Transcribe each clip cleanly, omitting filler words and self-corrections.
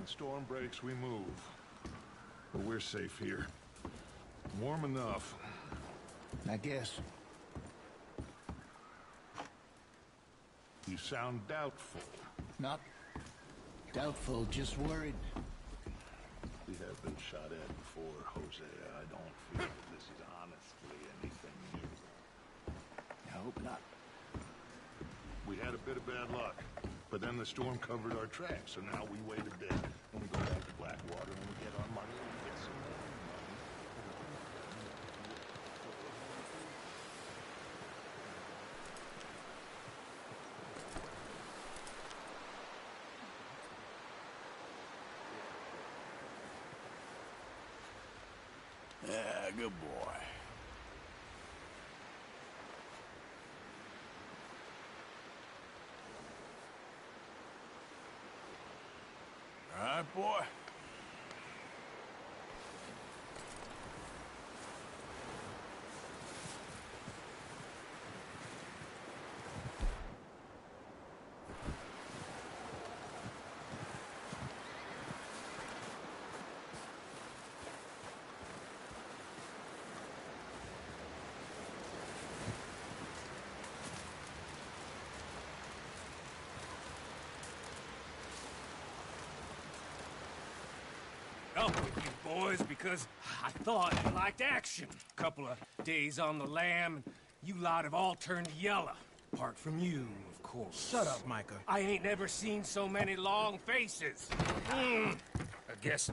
storm breaks, we move. But we're safe here. Warm enough. I guess. You sound doubtful. Not doubtful, just worried. We have been shot at before, Jose. I don't feel that this is honestly anything new. I hope not. We had a bit of bad luck, but then the storm covered our tracks, so now we wait a bit, and we go back to Blackwater, and we get our money, and we get some more money. Yeah, good boy. All right, boy. Up with you boys because I thought you liked action. Couple of days on the lam, and you lot have all turned yellow. Apart from you, of course. Shut up, Micah. I ain't never seen so many long faces. I guess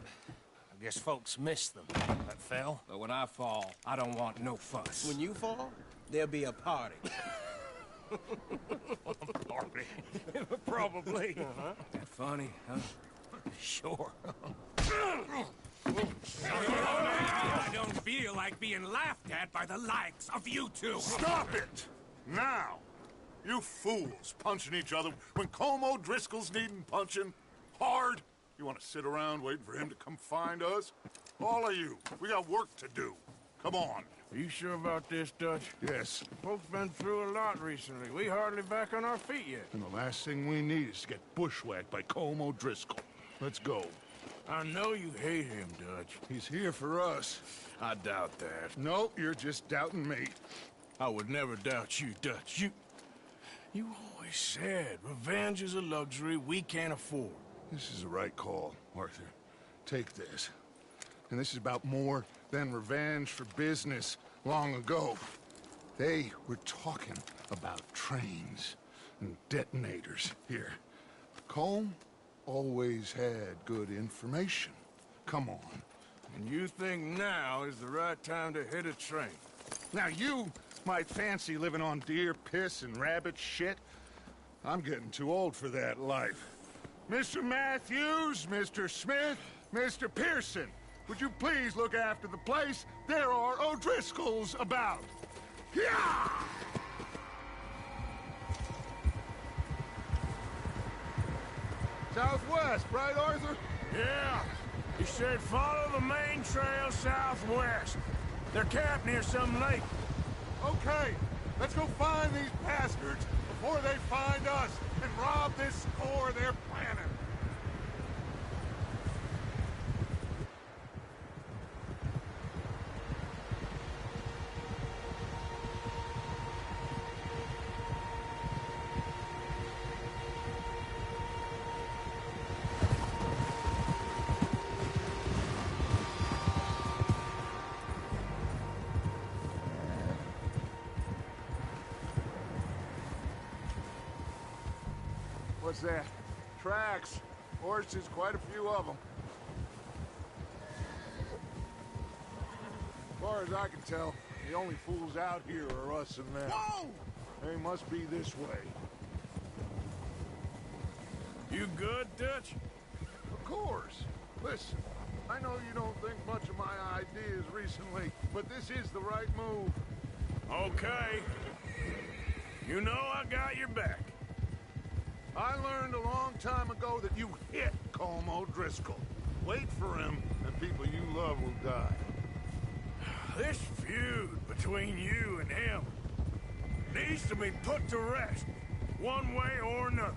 folks miss them. That fell. But when I fall, I don't want no fuss. When you fall, there'll be a party. Party. Probably. That funny, huh? Sure. I don't feel like being laughed at by the likes of you two. Stop it! Now! You fools punching each other when Colm O'Driscoll's needing punching. Hard! You want to sit around waiting for him to come find us? All of you, we got work to do. Come on. Are you sure about this, Dutch? Yes. Folks been through a lot recently. We hardly back on our feet yet. And the last thing we need is to get bushwhacked by Colm O'Driscoll. Let's go. I know you hate him, Dutch. He's here for us. I doubt that. No, you're just doubting me. I would never doubt you, Dutch. You always said revenge is a luxury we can't afford. This is the right call, Arthur. Take this. And this is about more than revenge for business long ago. They were talking about trains and detonators here. Colm always had good information. Come on. And you think now is the right time to hit a train? Now you might fancy living on deer piss and rabbit shit. I'm getting too old for that life. Mr. Matthews, Mr. Smith, Mr. Pearson, would you please look after the place? There are O'Driscolls about. Yeah! Southwest, right, Arthur? Yeah. He said follow the main trail southwest. They're camped near some lake. Okay, let's go find these bastards before they find us and rob this store they're planning. What's that? Tracks. Horses, quite a few of them. As far as I can tell, the only fools out here are us and them. Whoa! They must be this way. You good, Dutch? Of course. Listen, I know you don't think much of my ideas recently, but this is the right move. Okay. You know I got your back. I learned a long time ago that you hit Colm O'Driscoll. Wait for him, and people you love will die. This feud between you and him needs to be put to rest, one way or another.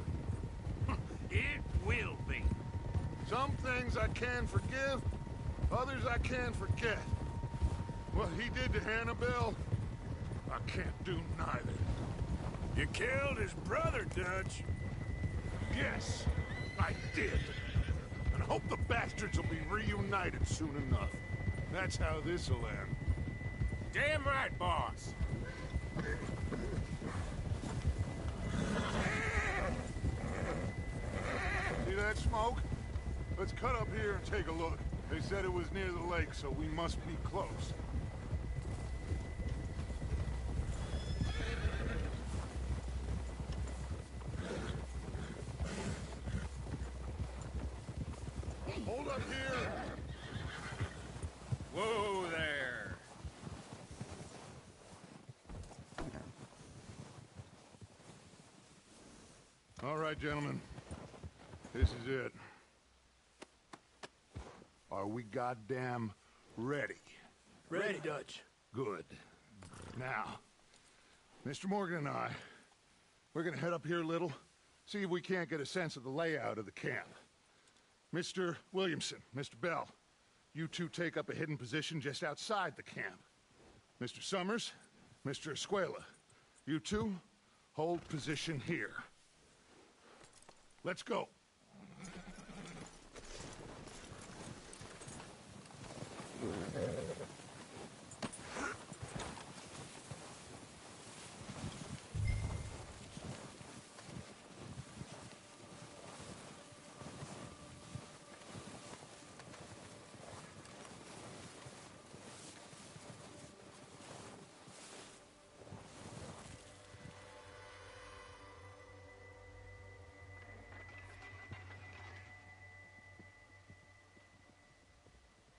It will be. Some things I can forgive, others I can't forget. What he did to Annabelle, I can't do neither. You killed his brother, Dutch. Yes, I did. And I hope the bastards will be reunited soon enough. That's how this'll end. Damn right, boss. See that smoke? Let's cut up here and take a look. They said it was near the lake, so we must be close. Hold up here! Whoa there. All right, gentlemen. This is it. Are we goddamn ready? Ready, Dutch. Good. Now, Mr. Morgan and I, we're gonna head up here a little, see if we can't get a sense of the layout of the camp. Mr. Williamson, Mr. Bell, you two take up a hidden position just outside the camp. Mr. Summers, Mr. Escuela, you two hold position here. Let's go.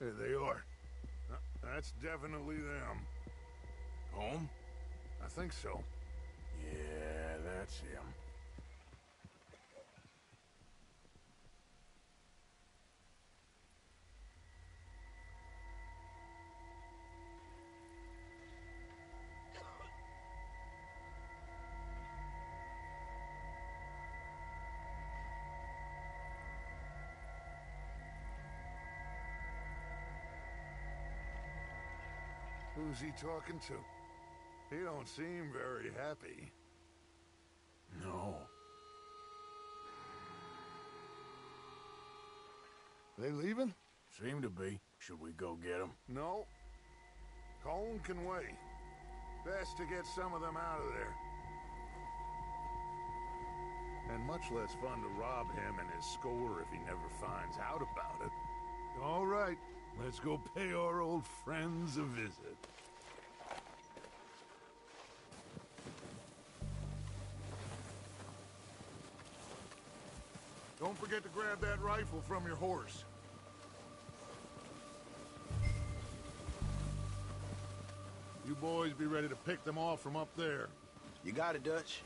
There they are. That's definitely them. Home? I think so. Yeah, that's him. Who's he talking to? He don't seem very happy. No. They leaving? Seem to be. Should we go get him? No. Colin can wait. Best to get some of them out of there. And much less fun to rob him and his score if he never finds out about it. All right, let's go pay our old friends a visit. Don't forget to grab that rifle from your horse. You boys be ready to pick them off from up there. You got it, Dutch.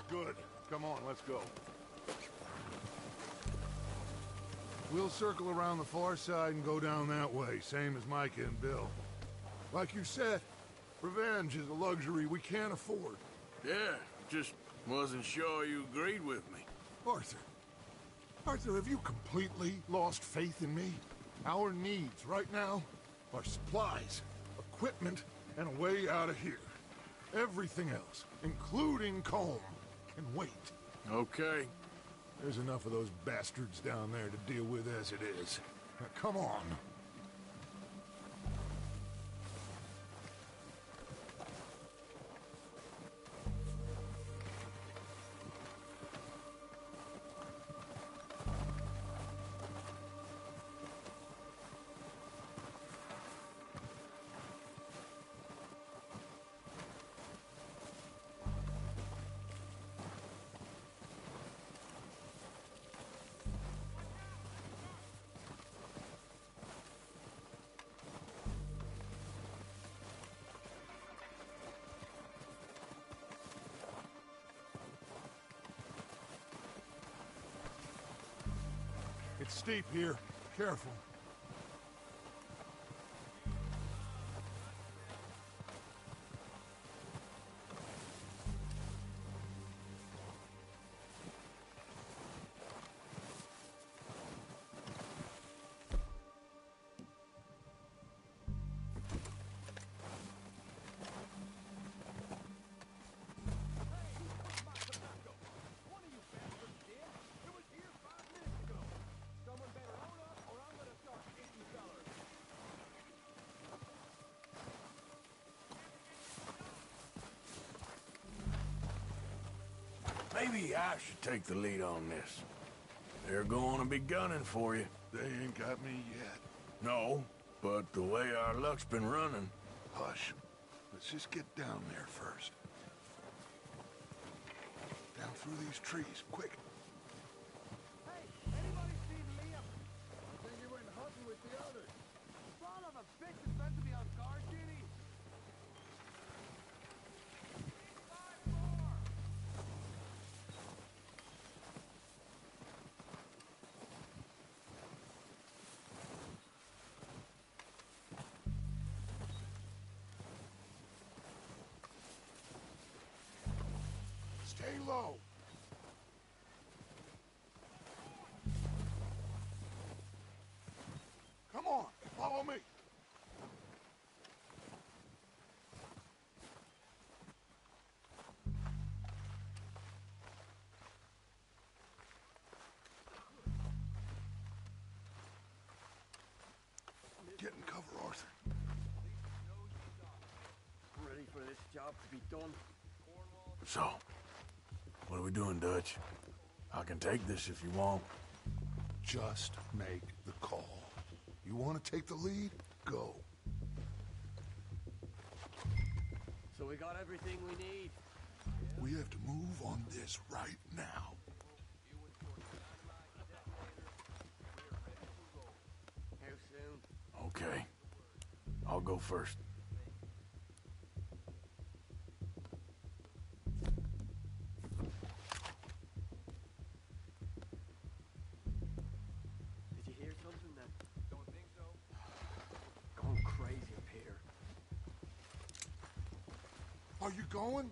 Good. Come on, let's go. We'll circle around the far side and go down that way, same as Micah and Bill. Like you said, revenge is a luxury we can't afford. Yeah, just wasn't sure you agreed with me. Arthur. Arthur, have you completely lost faith in me? Our needs right now are supplies, equipment, and a way out of here. Everything else, including Colm, can wait. Okay. There's enough of those bastards down there to deal with as it is. Now, come on. It's steep here. Careful. Maybe I should take the lead on this. They're going to be gunning for you. They ain't got me yet. No, but the way our luck's been running... Hush. Let's just get down there first. Down through these trees, quick. Hey, anybody seen Liam? I think he went hunting with the others. Son of a bitch is meant to be on guard duty. Stay low. Come on, follow me. Get in cover, Arthur. Ready for this job to be done. So, what are we doing, Dutch? I can take this if you want. Just make the call. You want to take the lead? Go. So we got everything we need. We have to move on this right now. How soon? Okay. I'll go first. Did you hear something then? Don't think so. Going crazy up here. Are you going?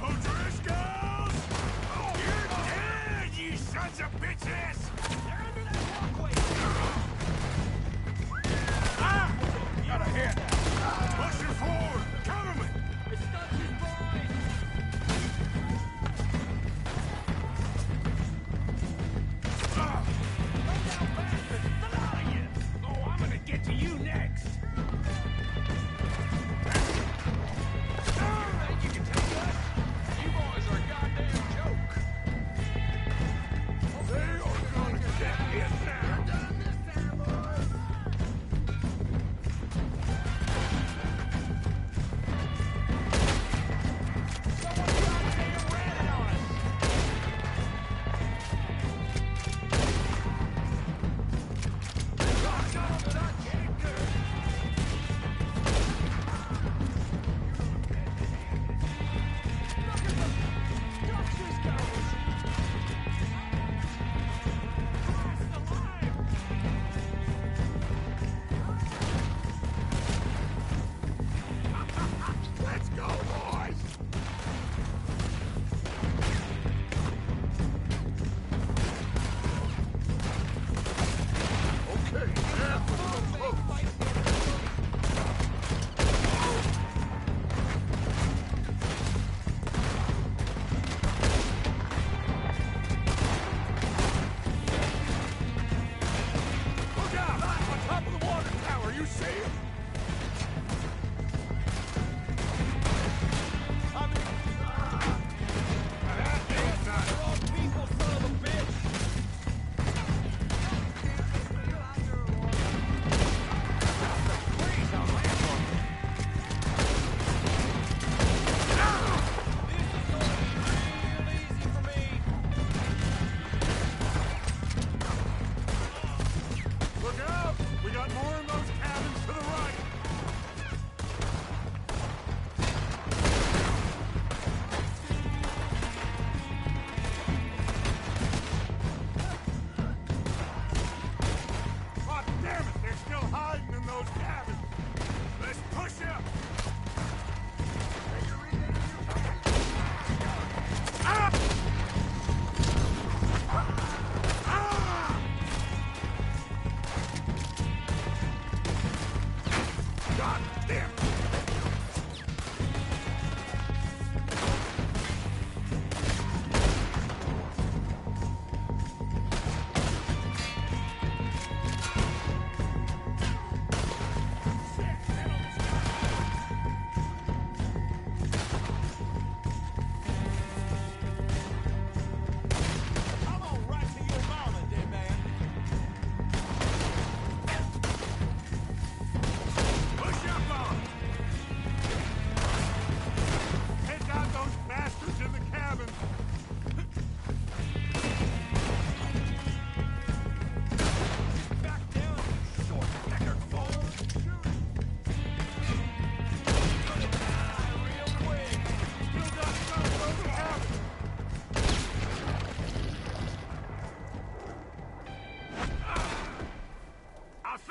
O'Driscolls! You're dead, you sons of bitches! They're under that walkway! Ah! Got a hit! Push her forward! Cover me! It's Dutch's boys!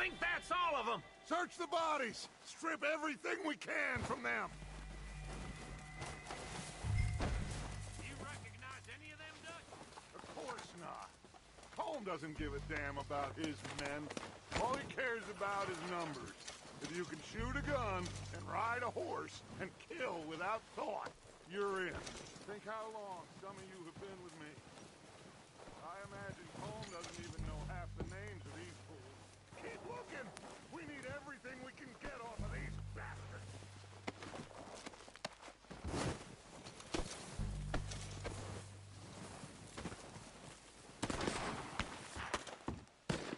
think that's all of them? Search the bodies! Strip everything we can from them! You recognize any of them, Dutch? Of course not. Colm doesn't give a damn about his men. All he cares about is numbers. If you can shoot a gun and ride a horse and kill without thought, you're in. Think how long some of you have been with me. I imagine Colm doesn't even know half the names of these fools. Keep looking! We need everything we can get off of these bastards!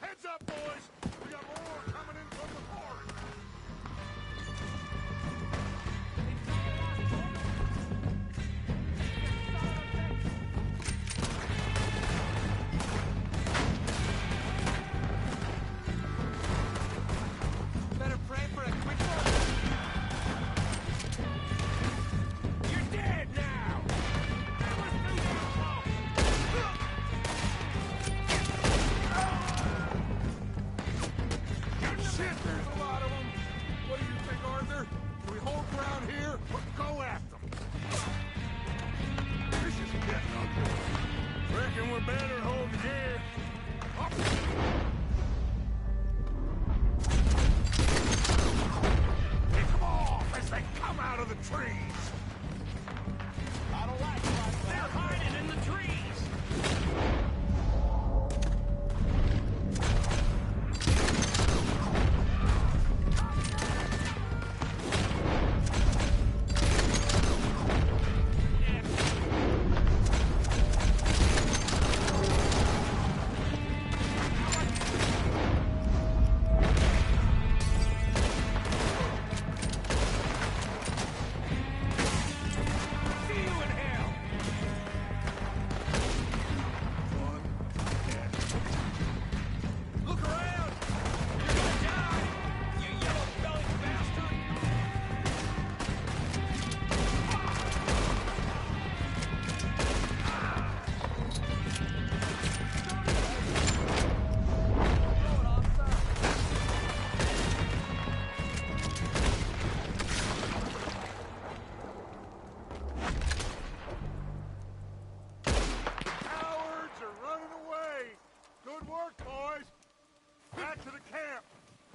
Heads up, boys! We got more coming in from the forest! Better pray for a quick one. You're dead now! That was too damn close! Shit, there's a lot of them! What do you think, Arthur? Do we hold ground here or go at them? This is getting ugly. Reckon we're better holding here. Up! Pick them off as they come out of the trees! I don't like it. They're hiding in the trees! See you in hell! One dead. Look around! You're gonna die! You yellow-bellied bastard! Cowards are running away! Good work, boys! Back to the camp!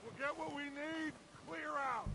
We'll get what we need, clear out!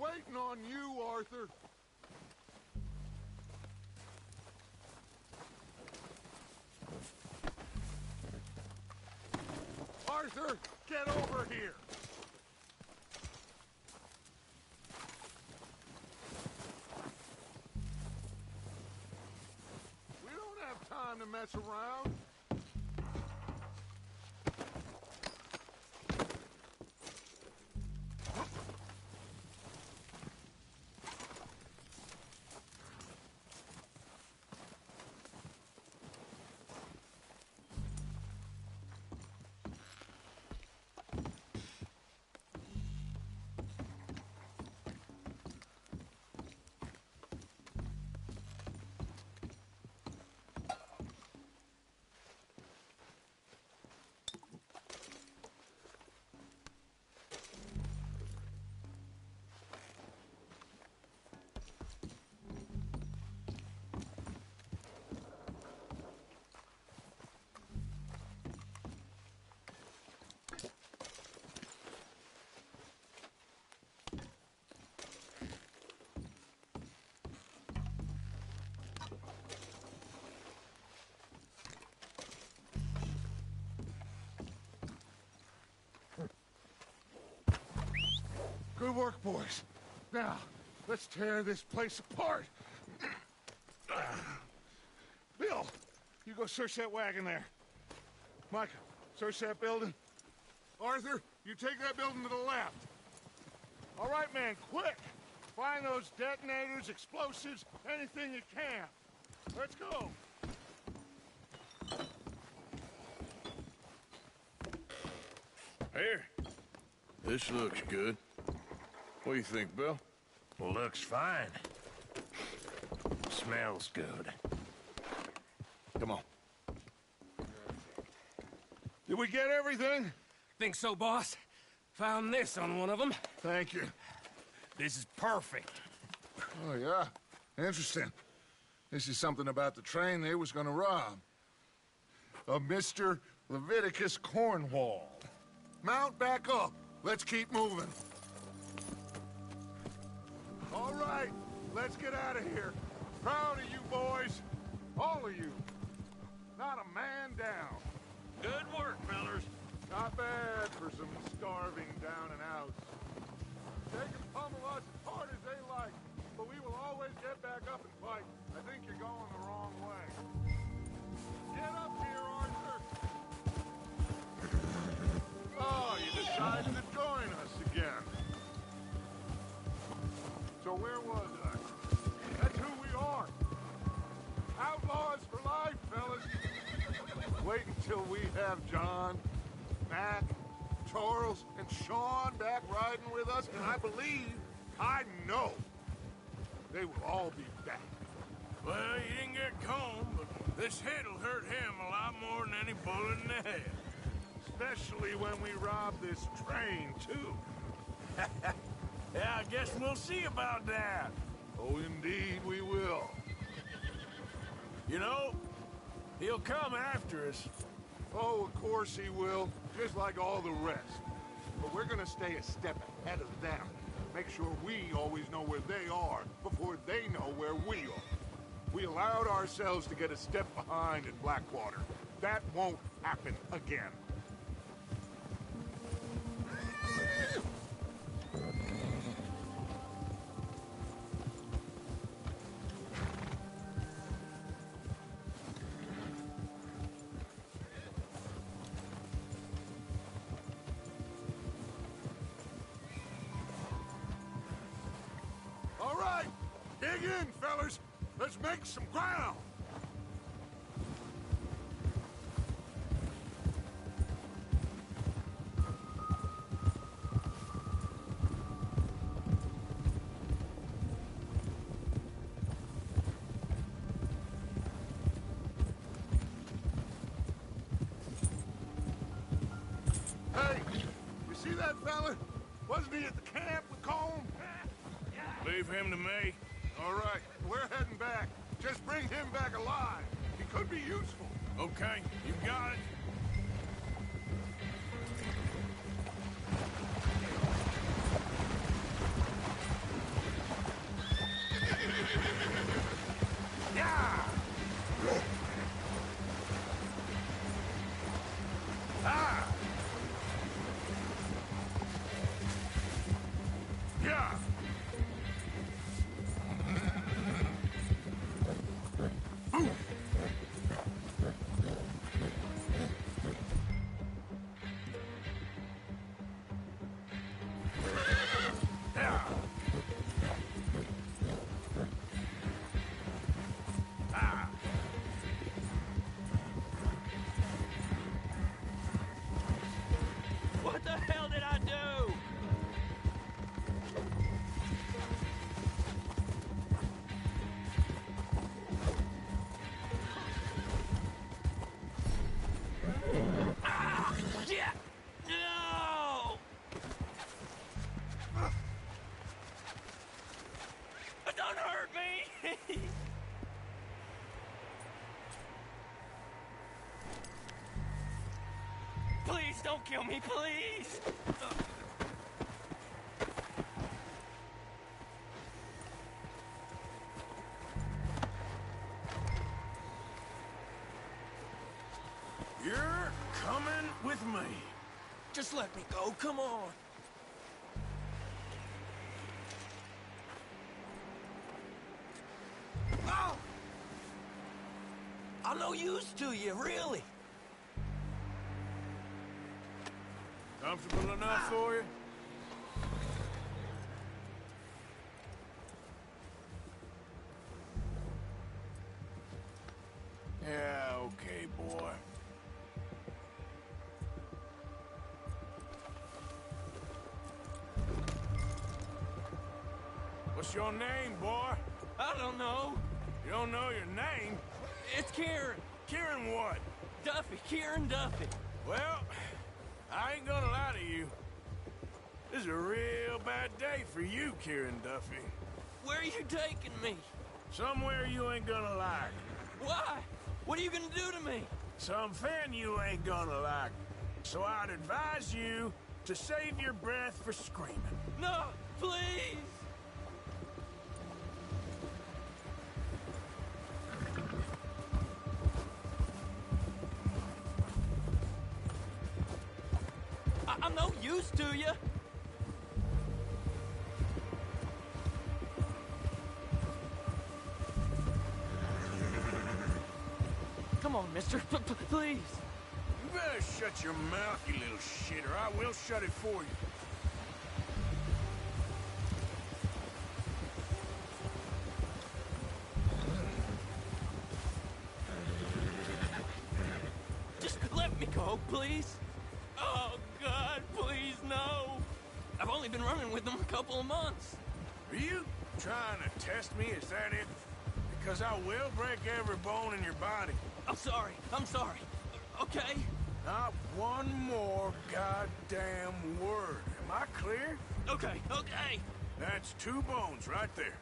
waiting on you, Arthur. Arthur, get over here! We don't have time to mess around. Good work, boys. Now, let's tear this place apart. Bill, you go search that wagon there. Micah, search that building. Arthur, you take that building to the left. All right, man, quick. Find those detonators, explosives, anything you can. Let's go. Here. This looks good. What do you think, Bill? Looks fine. Smells good. Come on. Did we get everything? Think so, boss? Found this on one of them. Thank you. This is perfect. Oh, yeah? Interesting. This is something about the train they was gonna rob. A Mr. Leviticus Cornwall. Mount back up. Let's keep moving. All right, let's get out of here. Proud of you boys. All of you. Not a man down. Good work, fellers. Not bad for some starving down and outs. They can pummel us as hard as they like, but we will always get back up and fight. I think you're going the wrong way. Get up here, Arthur. Oh, you decided to join us again. So where was I? That's who we are. Outlaws for life, fellas. Wait until we have John, Mac, Charles, and Sean back riding with us, and I know, they will all be back. Well, you didn't get Combe, but this hit'll hurt him a lot more than any bullet in the head. Especially when we rob this train, too. Yeah, I guess we'll see about that. Oh, indeed we will. You know, he'll come after us. Oh, of course he will, just like all the rest. But we're gonna stay a step ahead of them. Make sure we always know where they are before they know where we are. We allowed ourselves to get a step behind in Blackwater. That won't happen again. All right, dig in, fellas. Let's make some ground. Hey, you see that fella? Wasn't he at the camp with Combe? Leave him to me. All right, we're heading back. Just bring him back alive. He could be useful. Okay, you got it. Please don't kill me, please! You're coming with me. Just let me go, come on. Oh! I'm no use to you, really. Comfortable enough for you? Yeah, okay, boy. What's your name, boy? I don't know. You don't know your name? It's Kieran. Kieran what? Duffy. Kieran Duffy. Well, I ain't gonna lie to you. This is a real bad day for you, Kieran Duffy. Where are you taking me? Somewhere you ain't gonna like. Why? What are you gonna do to me? Something you ain't gonna like. So I'd advise you to save your breath for screaming. No, please! I'm no use to you. Come on, mister. Please. You better shut your mouth, you little shit, or I will shut it for you. Just let me go, please. Oh, God, please, no. I've only been running with them a couple of months. Are you trying to test me? Is that it? Because I will break every bone in your body. I'm sorry. I'm sorry. Okay? Not one more goddamn word. Am I clear? Okay, okay. That's 2 bones right there.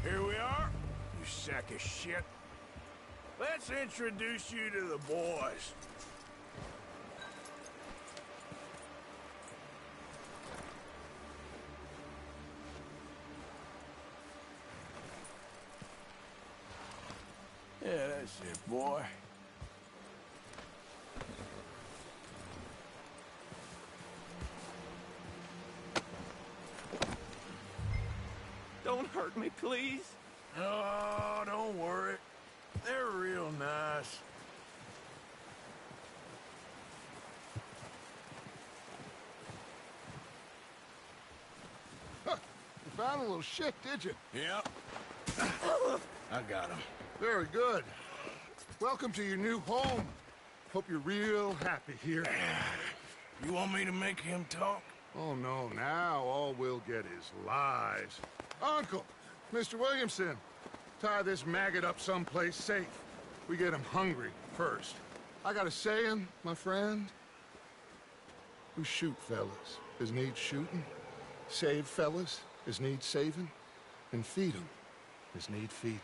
Here we are, you sack of shit. Let's introduce you to the boys. Yeah, that's it, boy. Don't hurt me, please. Oh, don't worry. They're real nice. Huh. You found a little shit, did you? Yep. I got him. Very good. Welcome to your new home. Hope you're real happy here. You want me to make him talk? Oh, no, now all we'll get is lies. Uncle, Mr. Williamson, tie this maggot up someplace safe. We get him hungry first. I got a saying, my friend. We shoot fellas as need shooting, save fellas as need saving, and feed them as need feeding.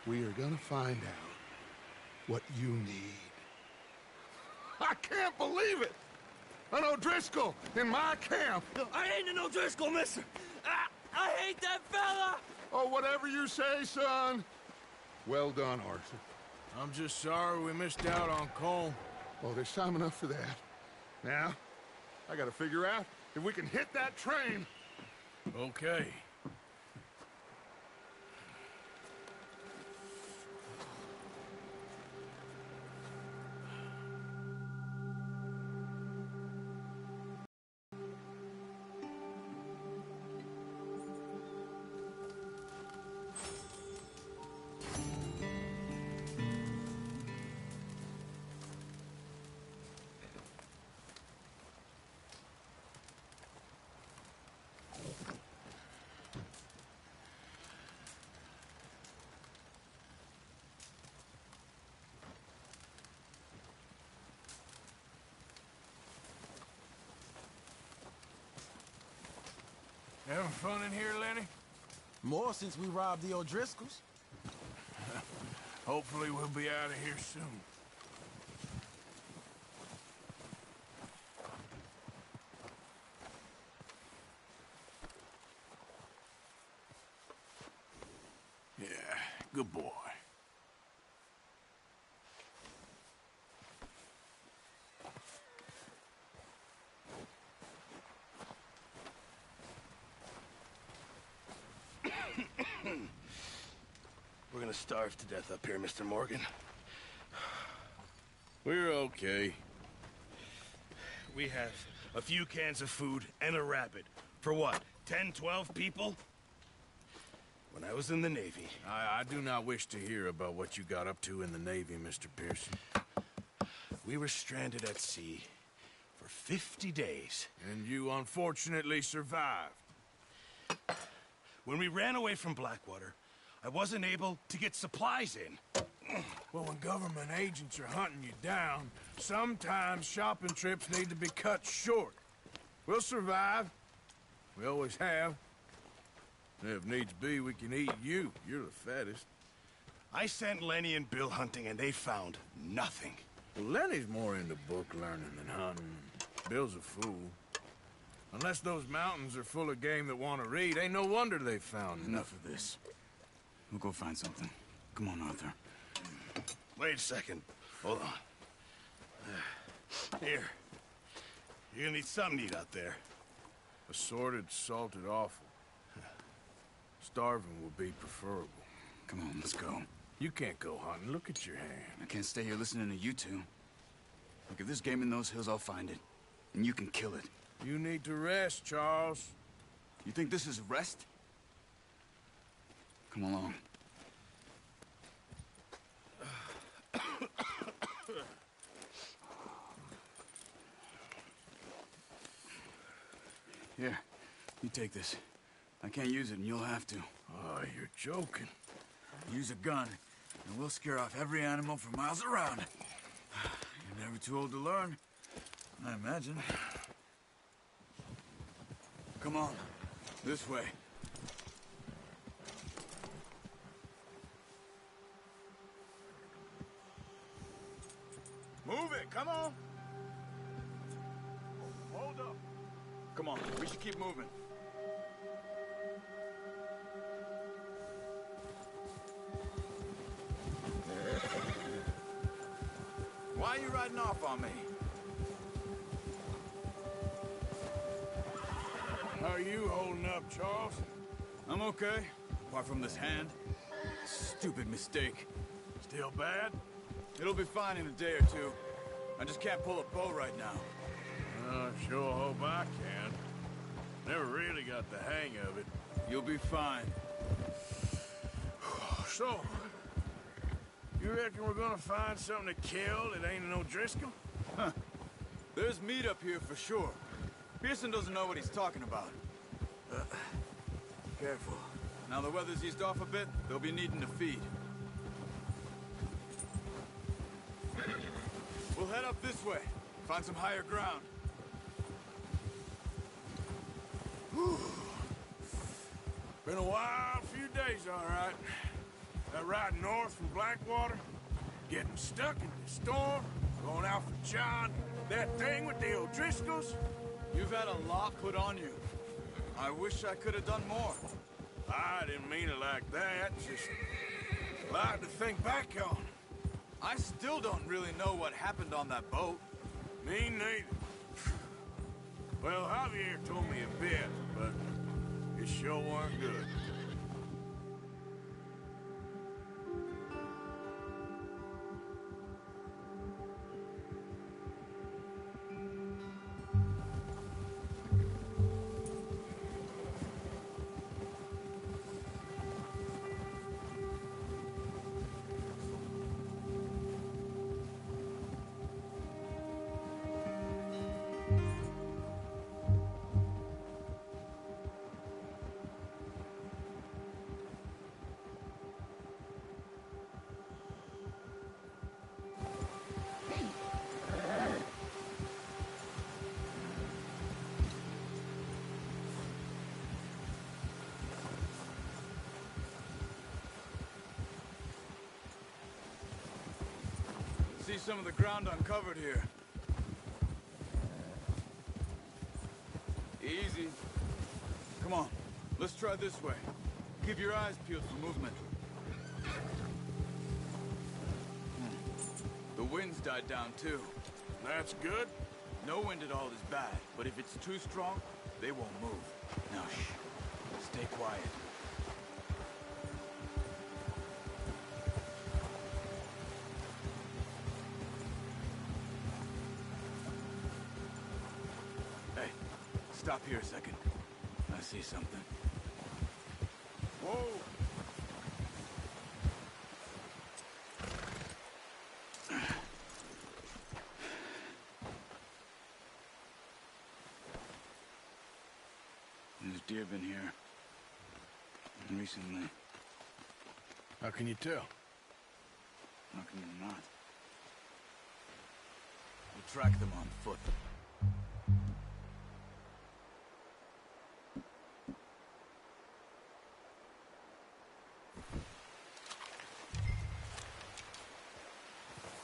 We are gonna find out what you need. I can't believe it! An O'Driscoll in my camp! I ain't an O'Driscoll, mister! I hate that fella! Oh, whatever you say, son. Well done, Arthur. I'm just sorry we missed out on Cole. Oh, there's time enough for that. Now, I gotta figure out if we can hit that train. Okay. Having fun in here, Lenny? More since we robbed the O'Driscolls. Hopefully we'll be out of here soon. Yeah, good boy. We're gonna starve to death up here, Mr. Morgan. We're okay. We have a few cans of food and a rabbit. For what, 10, 12 people? When I was in the Navy... I do not wish to hear about what you got up to in the Navy, Mr. Pearson. We were stranded at sea for 50 days. And you unfortunately survived. When we ran away from Blackwater, I wasn't able to get supplies in. Well, when government agents are hunting you down, sometimes shopping trips need to be cut short. We'll survive. We always have. And if needs be, we can eat you. You're the fattest. I sent Lenny and Bill hunting, and they found nothing. Well, Lenny's more into book learning than hunting. Bill's a fool. Unless those mountains are full of game that want to read, ain't no wonder they found Enough of this. We'll go find something. Come on, Arthur. Wait a second. Hold on. Here. You're gonna need something to eat out there. Assorted, salted offal. Starving will be preferable. Come on, let's go. You can't go hunting. Look at your hand. I can't stay here listening to you two. Look, if there's game in those hills, I'll find it. And you can kill it. You need to rest, Charles. You think this is rest? Come along. Here, you take this. I can't use it, and you'll have to. Oh, you're joking. Use a gun, and we'll scare off every animal for miles around. You're never too old to learn, I imagine. Come on, this way. Move it, come on! Hold up. Come on, we should keep moving. Why are you riding off on me? How are you holding up, Charles? I'm okay, apart from this hand. Stupid mistake. Still bad? It'll be fine in a day or two. I just can't pull a bow right now. I sure hope I can. Never really got the hang of it. You'll be fine. So, You reckon we're gonna find something to kill that ain't an O'Driscoll? There's meat up here for sure. Pearson doesn't know what he's talking about. Careful. Now the weather's eased off a bit, they'll be needing to feed. We'll head up this way. Find some higher ground. Whew. Been a wild few days, all right. That ride north from Blackwater, getting stuck in the storm, going out for John, that thing with the O'Driscolls. You've had a lot put on you. I wish I could have done more. I didn't mean it like that, just a lot to think back on. I still don't really know what happened on that boat. Me neither. Well, Javier told me a bit, but it sure weren't good. See some of the ground uncovered here. Easy. Come on, let's try this way. Keep your eyes peeled for movement. The wind's died down too. That's good. No wind at all is bad, but if it's too strong, they won't move. Now shh. Stay quiet. Hey, stop here a second. I see something. Whoa! There's deer been here. Recently. How can you tell? How can you not? We'll track them on foot.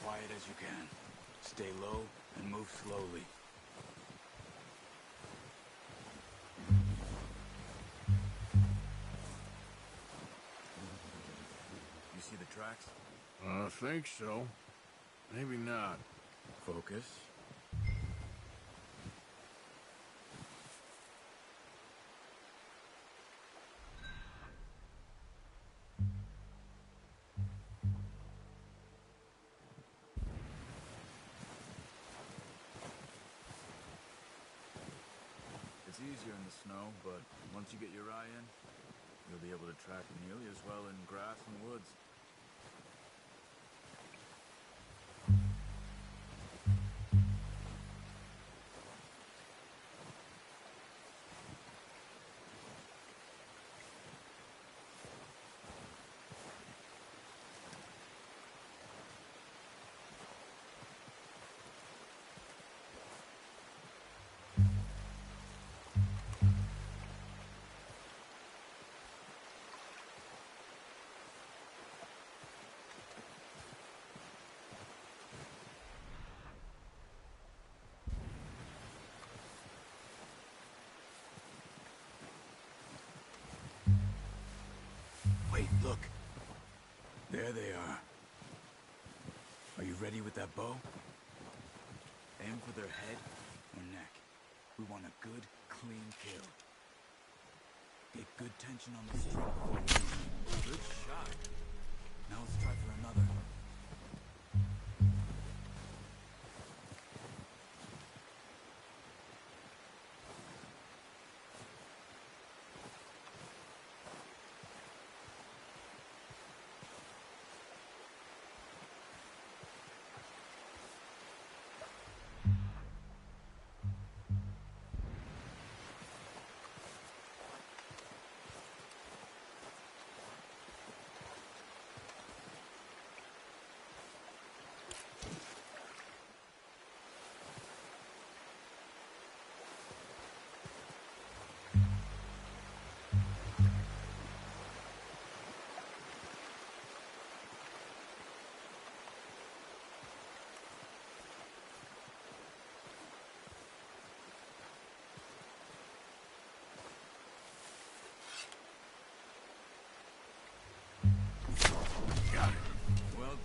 Quiet as you can. Stay low and move slowly. You see the tracks? I think so. Maybe not. Focus. It's easier in the snow, but once you get your eye in, you'll be able to track nearly as well in grass and woods. Wait, look. There they are. Are you ready with that bow? Aim for their head or neck. We want a good, clean kill. Get good tension on the string before we move. Good shot. Now let's try for another.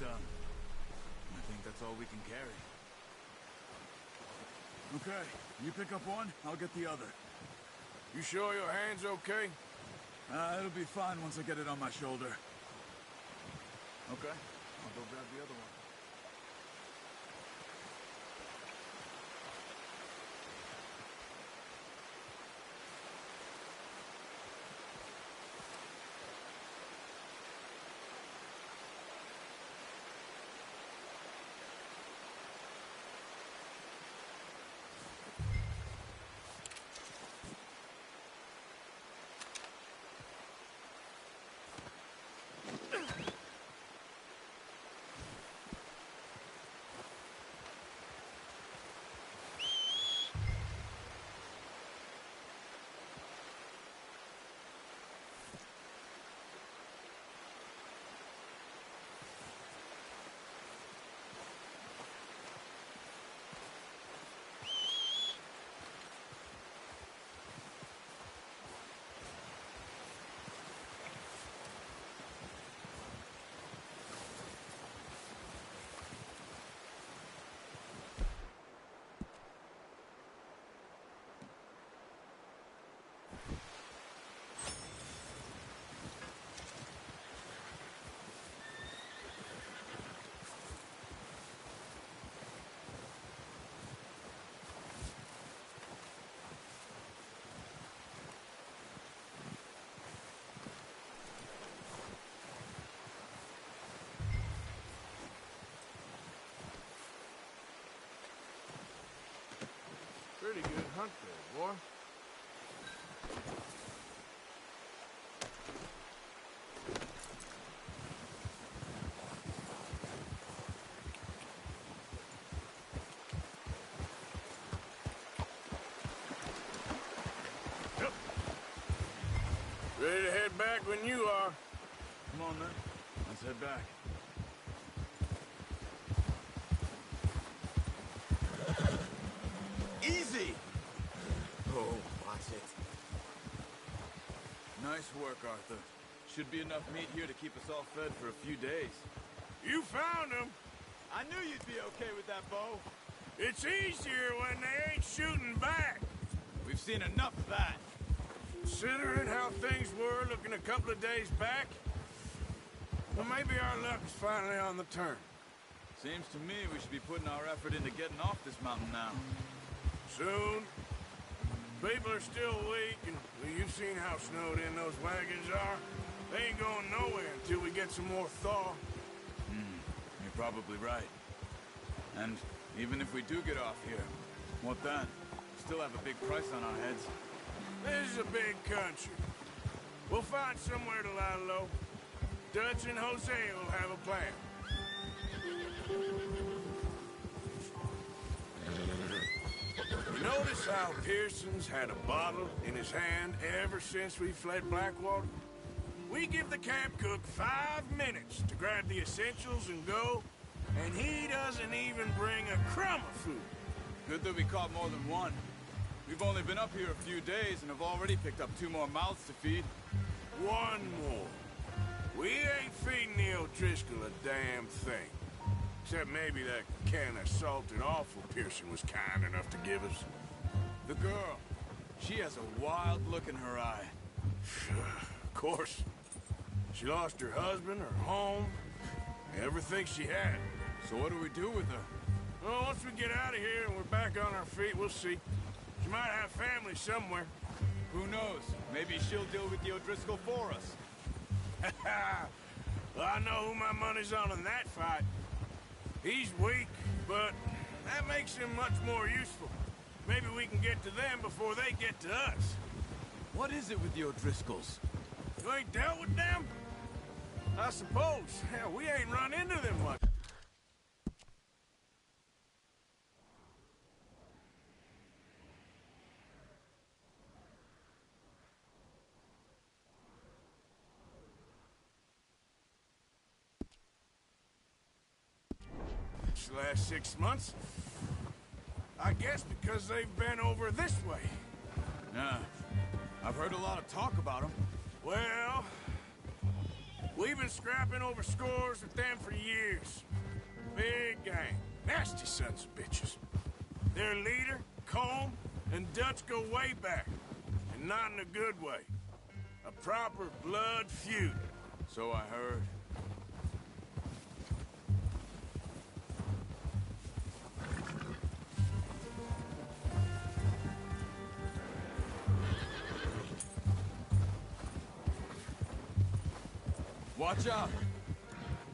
done. I think that's all we can carry. Okay, you pick up one, I'll get the other. You sure your hand's okay? It'll be fine once I get it on my shoulder. Okay, I'll go grab the other one. Pretty good hunt there, boy. Yep. Ready to head back when you are. Come on, then. Let's head back. Easy! Oh, watch it. Nice work, Arthur. Should be enough meat here to keep us all fed for a few days. You found him. I knew you'd be okay with that bow. It's easier when they ain't shooting back. We've seen enough of that. Considering how things were looking a couple of days back, well, maybe our luck's finally on the turn. Seems to me we should be putting our effort into getting off this mountain now. Soon. People are still weak, and well, you've seen how snowed in those wagons are. They ain't going nowhere until we get some more thaw. You're probably right. And even if we do get off here, what then? We still have a big price on our heads. This is a big country. We'll find somewhere to lie low. Dutch and Jose will have a plan. You notice how Pearson's had a bottle in his hand ever since we fled Blackwater? We give the camp cook 5 minutes to grab the essentials and go, and he doesn't even bring a crumb of food. Good that we caught more than one. We've only been up here a few days and have already picked up 2 more mouths to feed. One more. We ain't feeding the O'Driscoll a damn thing. Except maybe that can of salted offal Pearson was kind enough to give us. The girl. She has a wild look in her eye. Of course. She lost her husband, her home, everything she had. So what do we do with her? Well, once we get out of here and we're back on our feet, we'll see. She might have family somewhere. Who knows? Maybe she'll deal with the O'Driscoll for us. Well, I know who my money's on in that fight. He's weak, but that makes him much more useful. Maybe we can get to them before they get to us. What is it with the O'Driscolls? You ain't dealt with them? I suppose. Hell, we ain't run into them much. This last 6 months? I guess because they've been over this way. Yeah. I've heard a lot of talk about them. Well, we We've been scrapping over scores with them for years. Big gang. Nasty sons of bitches. Their leader, Combe, and Dutch go way back. And not in a good way. A proper blood feud. So I heard. Watch out!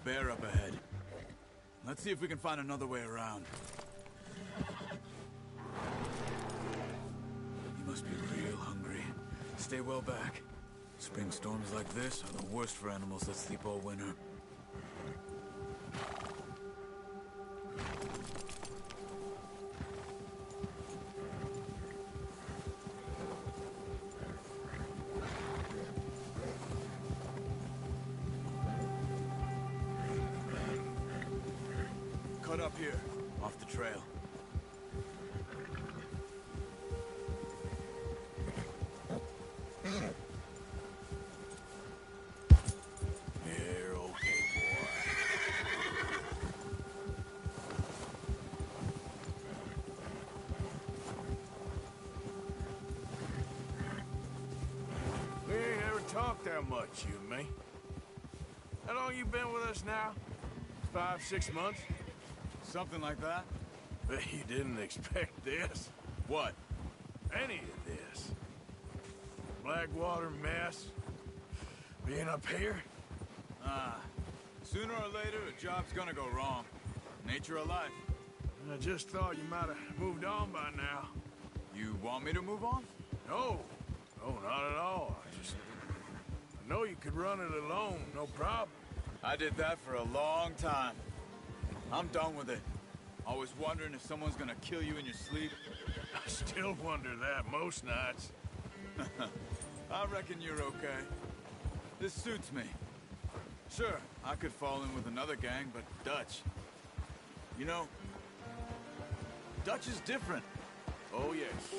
Bear up ahead. Let's see if we can find another way around. You must be real hungry. Stay well back. Spring storms like this are the worst for animals that sleep all winter. Cut up here, off the trail. You're okay, boy. We ain't ever talked that much, you and me. How long you been with us now? 5, 6 months? Something like that? Bet you didn't expect this. What? Any of this. Blackwater mess. Being up here? Sooner or later, a job's gonna go wrong. Nature of life. I just thought you might have moved on by now. You want me to move on? No. No, not at all. I know you could run it alone, no problem. I did that for a long time. I'm done with it. Always wondering if someone's gonna kill you in your sleep. I still wonder that most nights. I reckon you're okay. This suits me. Sure, I could fall in with another gang, but Dutch... You know, Dutch is different. Oh, yes.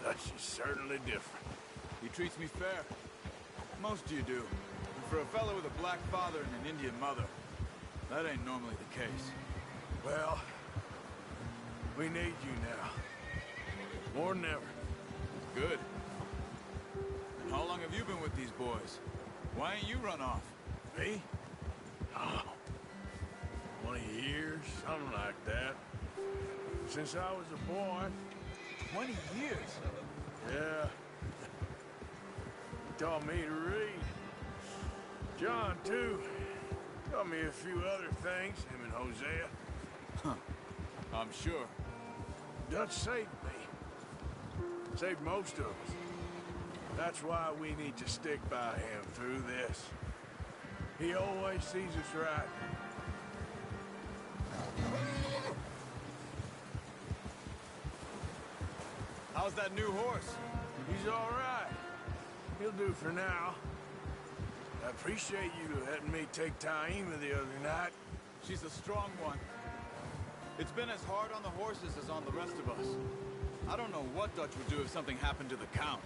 Dutch is certainly different. He treats me fair. Most of you do. And for a fellow with a black father and an Indian mother, that ain't normally the case. Well, we need you now. More than ever. Good. And how long have you been with these boys? Why ain't you run off? Me? Oh, 20 years, something like that. Since I was a boy. 20 years? Yeah. He taught me to read. John, too. Taught me a few other things, him and Hosea. I'm sure. Dutch saved me. Saved most of us. That's why we need to stick by him through this. He always sees us right. How's that new horse? He's all right. He'll do for now. I appreciate you letting me take Taima the other night. She's a strong one. It's been as hard on the horses as on the rest of us. I don't know what Dutch would do if something happened to the Count.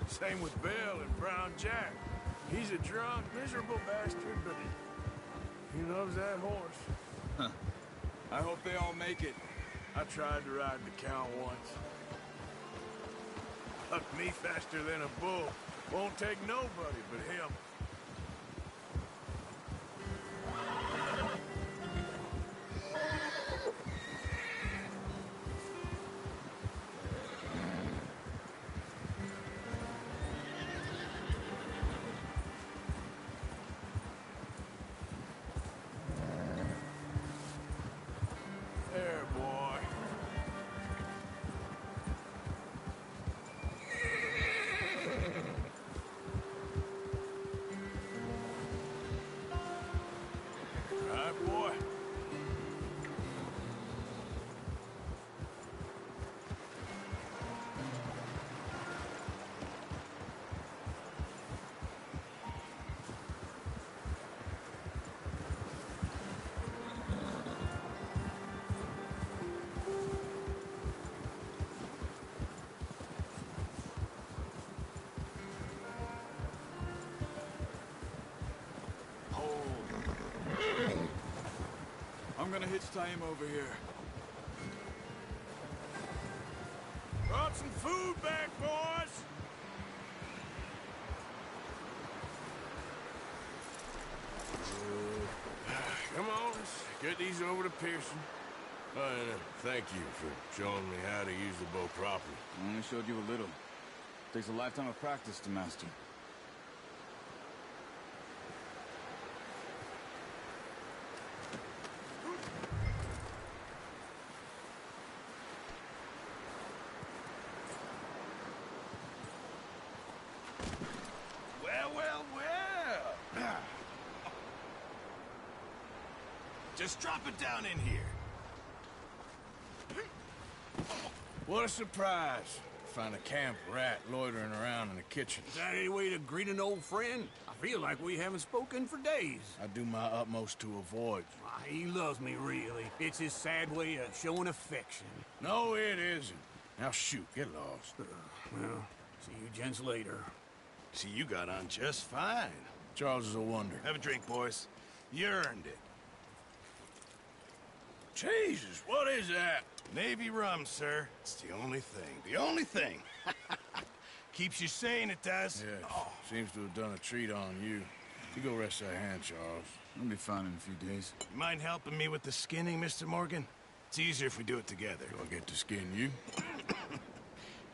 Same with Bill and Brown Jack. He's a drunk, miserable bastard, but he loves that horse. I hope they all make it. I tried to ride the Count once. Hucked me faster than a bull. Won't take nobody but him. There, boy. gonna hitch tie him over here. Brought some food back, boys! Come on, let's get these over to Pearson. And thank you for showing me how to use the bow properly. I only showed you a little. Takes a lifetime of practice to master. Well, well, well. Just drop it down in here. What a surprise. Find a camp rat loitering around in the kitchen. Is that any way to greet an old friend? I feel like we haven't spoken for days. I do my utmost to avoid you. Ah, he loves me, really. It's his sad way of showing affection. No, it isn't. Now shoot, get lost. Well, see you gents later. See, you got on just fine. Charles is a wonder. Have a drink, boys. You earned it. Jesus, what is that? Navy rum, sir. It's the only thing. The only thing. Keeps you sane, it does. Yeah, seems to have done a treat on you. You go rest that hand, Charles. I'll be fine in a few days. You mind helping me with the skinning, Mr. Morgan? It's easier if we do it together. Do I get to skin you?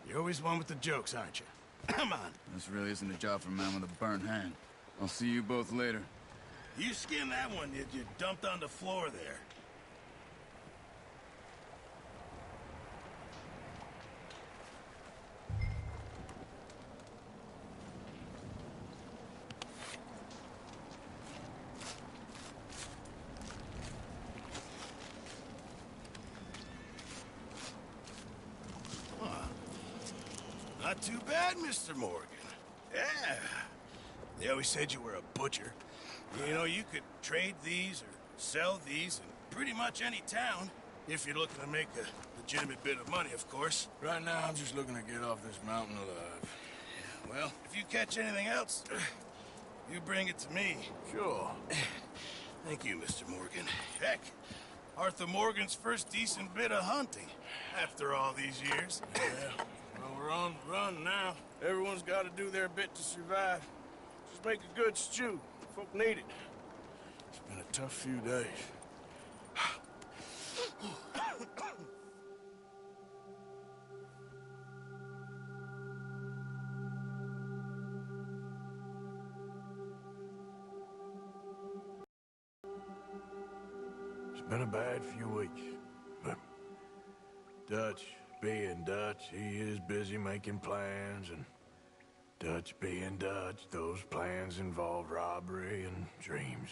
You're always one with the jokes, aren't you? Come on. This really isn't a job for a man with a burnt hand. I'll see you both later. You skinned that one you dumped on the floor there. Not too bad, Mr. Morgan. Yeah. They always said you were a butcher. You know, you could trade these or sell these in pretty much any town, if you're looking to make a legitimate bit of money, of course. Right now, I'm just looking to get off this mountain alive. Well, if you catch anything else, you bring it to me. Sure. Thank you, Mr. Morgan. Heck, Arthur Morgan's first decent bit of hunting after all these years. Yeah. Well, we're on the run now. Everyone's got to do their bit to survive. Just make a good stew. Folk need it. It's been a tough few days. It's been a bad few weeks, but Dutch being Dutch, he is busy making plans, and Dutch being Dutch, those plans involve robbery and dreams.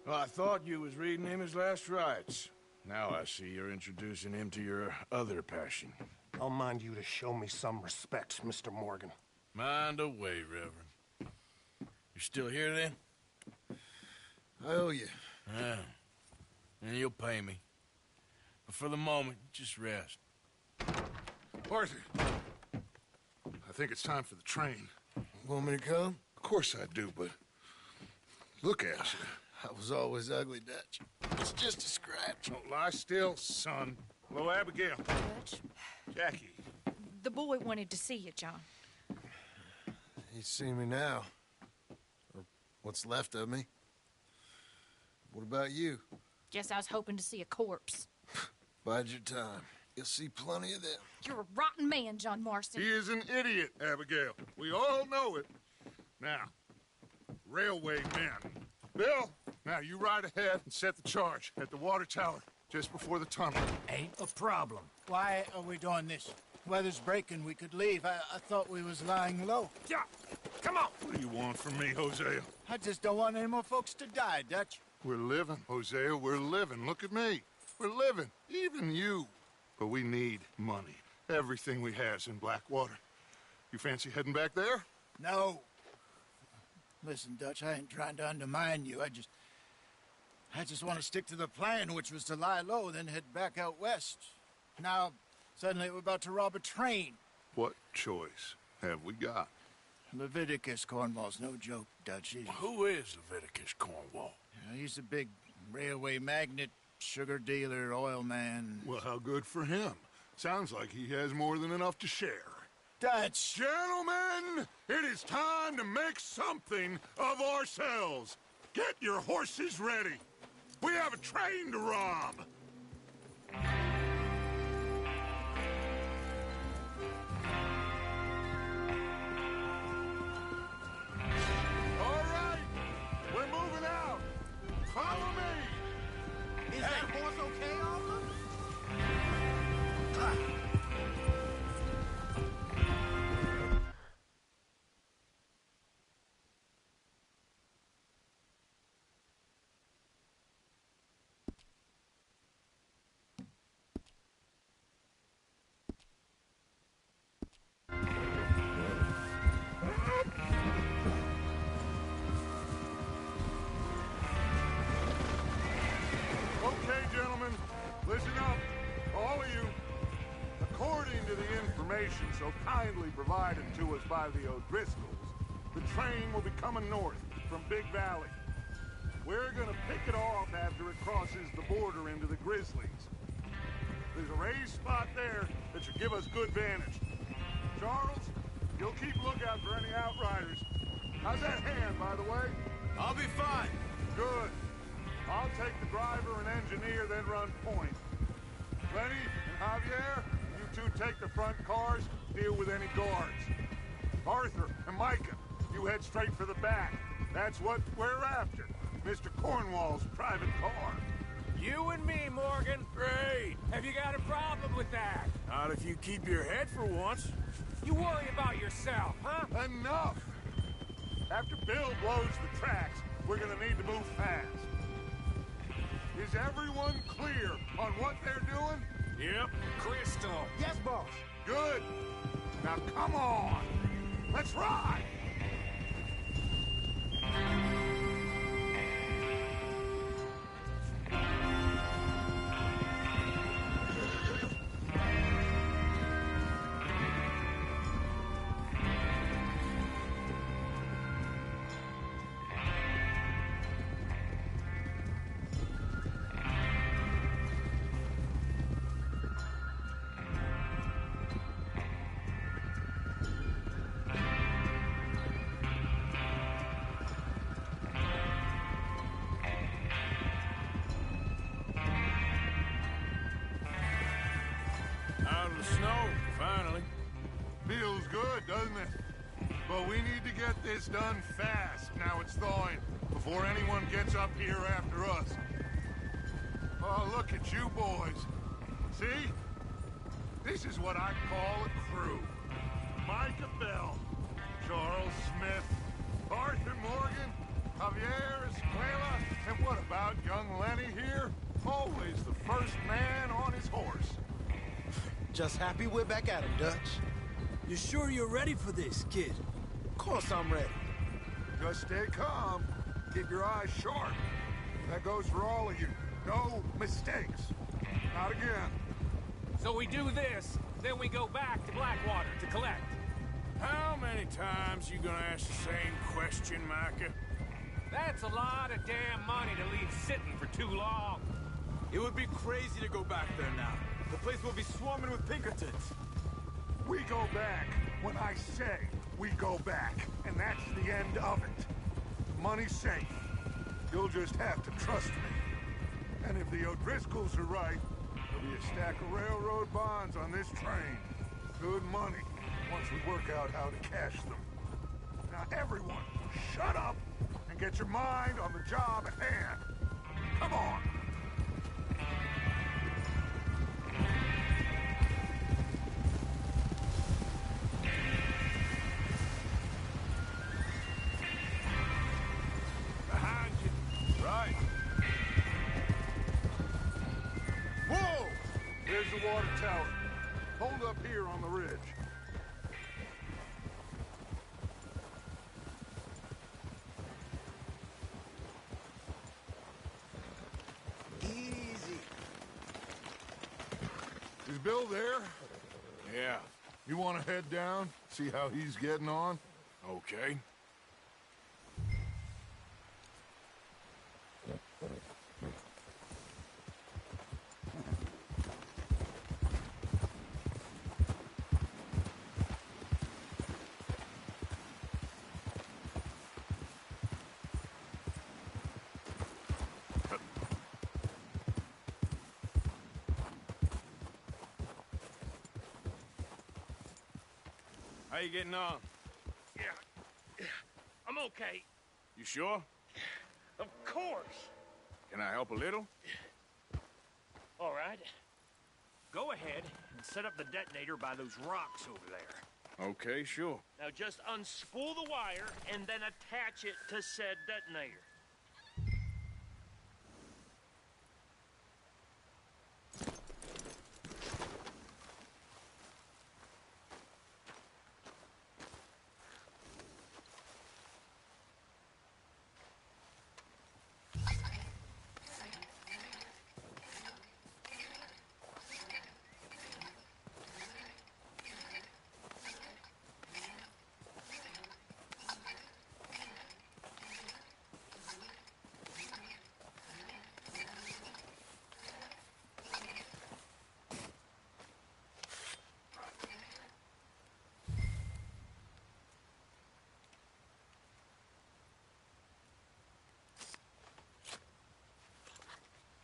Well, I thought you was reading him his last rites. Now I see you're introducing him to your other passion. I'll mind you to show me some respect, Mr. Morgan. Mind away, Reverend. You still here, then? I owe you. Yeah. And you'll pay me. But for the moment, just rest. Arthur, I think it's time for the train. Want me to come? Of course I do, but look at you. I was always ugly, Dutch. It's just a scratch. Don't lie still, son. Hello, Abigail. Dutch, Jackie. the boy wanted to see you, John. He's seen me now. Or what's left of me. What about you? Guess I was hoping to see a corpse. Bide your time. You'll see plenty of them. You're a rotten man, John Marston. He is an idiot, Abigail. We all know it. Now, railway men. Bill, now you ride ahead and set the charge at the water tower just before the tunnel. Ain't a problem. Why are we doing this? Weather's breaking. We could leave. I thought we was lying low. Yeah, come on. What do you want from me, Hosea? I just don't want any more folks to die, Dutch. We're living, Hosea. We're living. Look at me. We're living. Even you. But we need money. Everything we has in Blackwater. You fancy heading back there? No. Listen, Dutch, I ain't trying to undermine you. I just want to stick to the plan, which was to lie low, then head back out west. Now, suddenly we're about to rob a train. What choice have we got? Leviticus Cornwall's no joke, Dutch. Who is Leviticus Cornwall? He's a big railway magnate, sugar dealer, oil man. Well, how good for him. Sounds like he has more than enough to share. Dutch! Gentlemen, it is time to make something of ourselves. Get your horses ready. We have a train to rob. All right, we're moving out. Follow me. Is that horse okay, Arthur? Okay, gentlemen, listen up, all of you. According to the information so kindly provided to us by the O'Driscolls, the train will be coming north from Big Valley. We're gonna pick it off after it crosses the border into the Grizzlies. There's a raised spot there that should give us good vantage. Charles, you'll keep lookout for any outriders. How's that hand, by the way? I'll be fine. Good. I'll take the driver and engineer, then run point. Lenny and Javier, you two take the front cars, deal with any guards. Arthur and Micah, you head straight for the back. That's what we're after. Mr. Cornwall's private car. You and me, Morgan. Great. Have you got a problem with that? Not if you keep your head for once. You worry about yourself, huh? Enough! After Bill blows the tracks, we're gonna need to move fast. Is everyone clear on what they're doing? Yep. Crystal. Yes, boss. Good. Now come on. Let's ride. Out of the snow, finally. Feels good, doesn't it? But we need to get this done fast, now it's thawing, before anyone gets up here after us. Oh, look at you boys. See? This is what I call a crew. Micah Bell, Charles Smith, Arthur Morgan, Javier Escuela, and what about young Lenny here? Always the first man on his horse. Just happy we're back at him, Dutch. You sure you're ready for this, kid? Of course I'm ready. Just stay calm. Keep your eyes sharp. That goes for all of you. No mistakes. Not again. So we do this, then we go back to Blackwater to collect. How many times you gonna ask the same question, Micah? That's a lot of damn money to leave sitting for too long. It would be crazy to go back there now. The place will be swarming with Pinkertons. We go back when I say we go back, and that's the end of it. Money's safe. You'll just have to trust me. And if the O'Driscolls are right, there'll be a stack of railroad bonds on this train. Good money, once we work out how to cash them. Now everyone, shut up and get your mind on the job at hand. Come on. Behind you. Right. Whoa! There's the water tower. Hold up here on the ridge. Easy. Is Bill there? Yeah. You want to head down, see how he's getting on? Okay. How you getting on? Yeah, I'm okay. You sure? Of course. Can I help a little? All right. Go ahead and set up the detonator by those rocks over there. Okay, sure. Now just unspool the wire and then attach it to said detonator.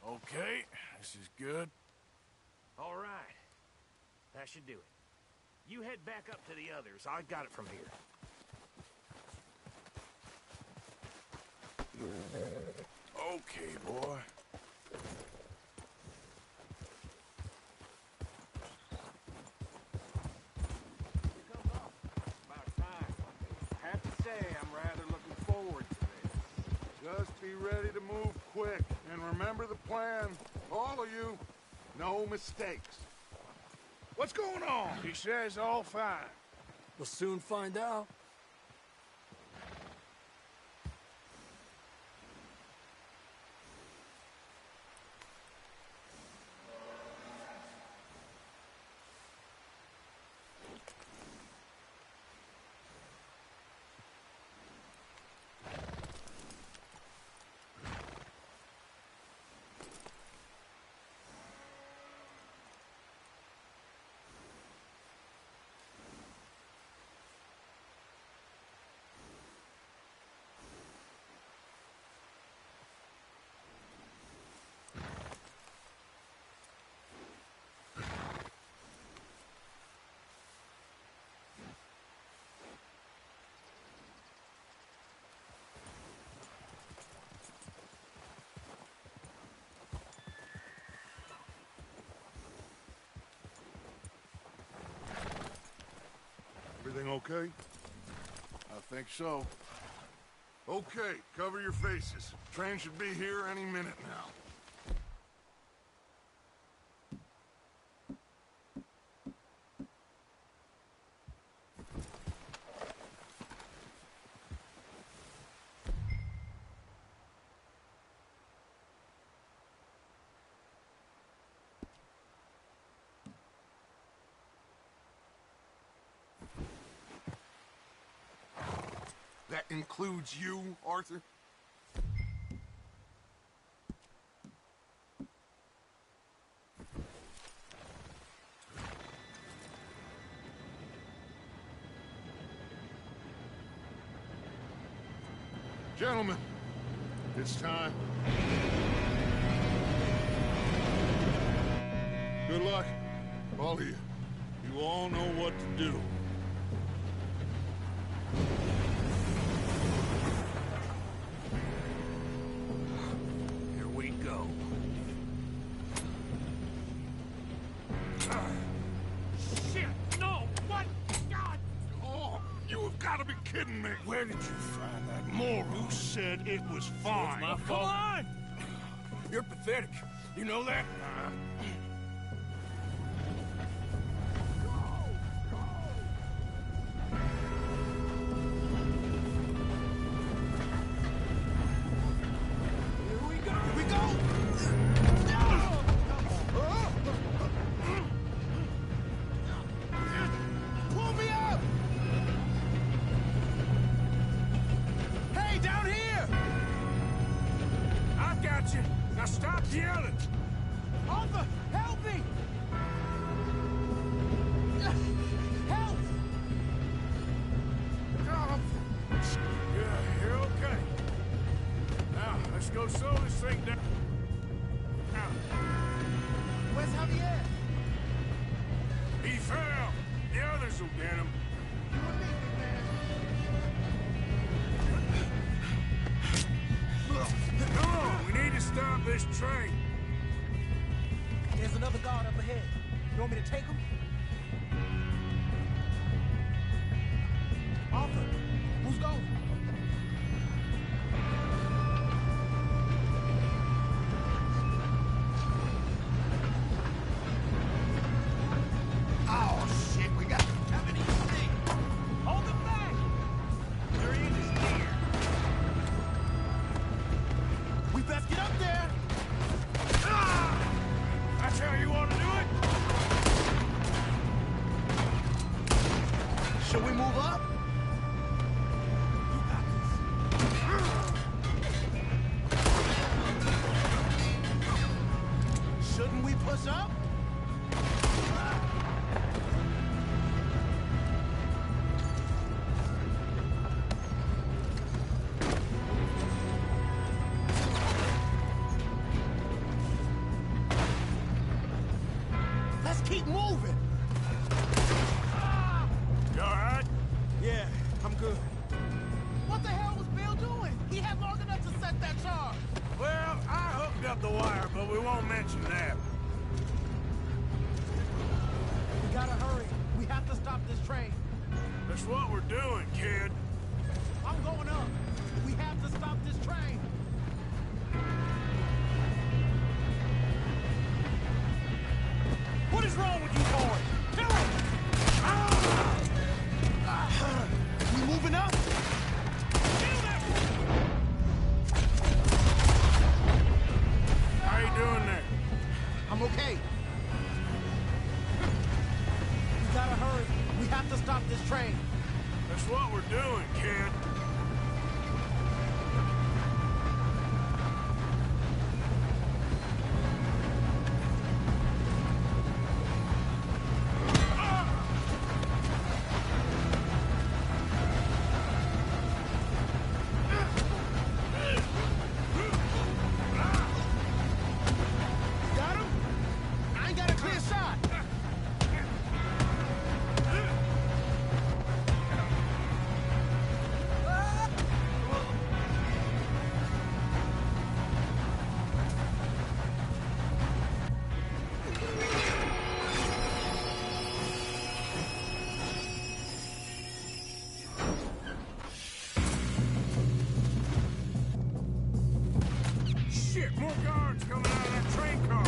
Okay, this is good. All right. That should do it. You head back up to the others. I got it from here. Okay, boy. About time. I have to say, I'm rather looking forward to this. Just be ready to move quick. And remember the plan. All of you. No mistakes. What's going on? He says all fine. We'll soon find out. Everything okay? I think so. Okay, cover your faces. Train should be here any minute now. That includes you, Arthur? Gentlemen, it's time. Good luck, all of you. You all know what to do. Here we go. Shit! No! What? God! Oh, you have got to be kidding me. Where did you find that moron? You said it was fine. My fault. Come on! You're pathetic. You know that? This'll get him. Come on, we need to stop this train. There's another guard up ahead. You want me to take him? Arthur, who's going? Oh, shit, we got company steak. Hold them back! Their end is near. We best get up there! That's how you want to do it? Should we move up? Shouldn't we push up? Let's keep moving. You all right? Yeah, I'm good. What the hell was Bill doing? He had long enough to set that charge. Well, I hooked up the wire, but we won't mention that. We gotta hurry. We have to stop this train. That's what we're doing, kid. I'm going up. We have to stop this train. What is wrong with you boys? Kill him! We moving up? Kill them! How you doing there? I'm okay. We gotta hurry. We have to stop this train. That's what we're doing, kid. Got him? I ain't got a clear shot. Shit, more guards coming out of that train car.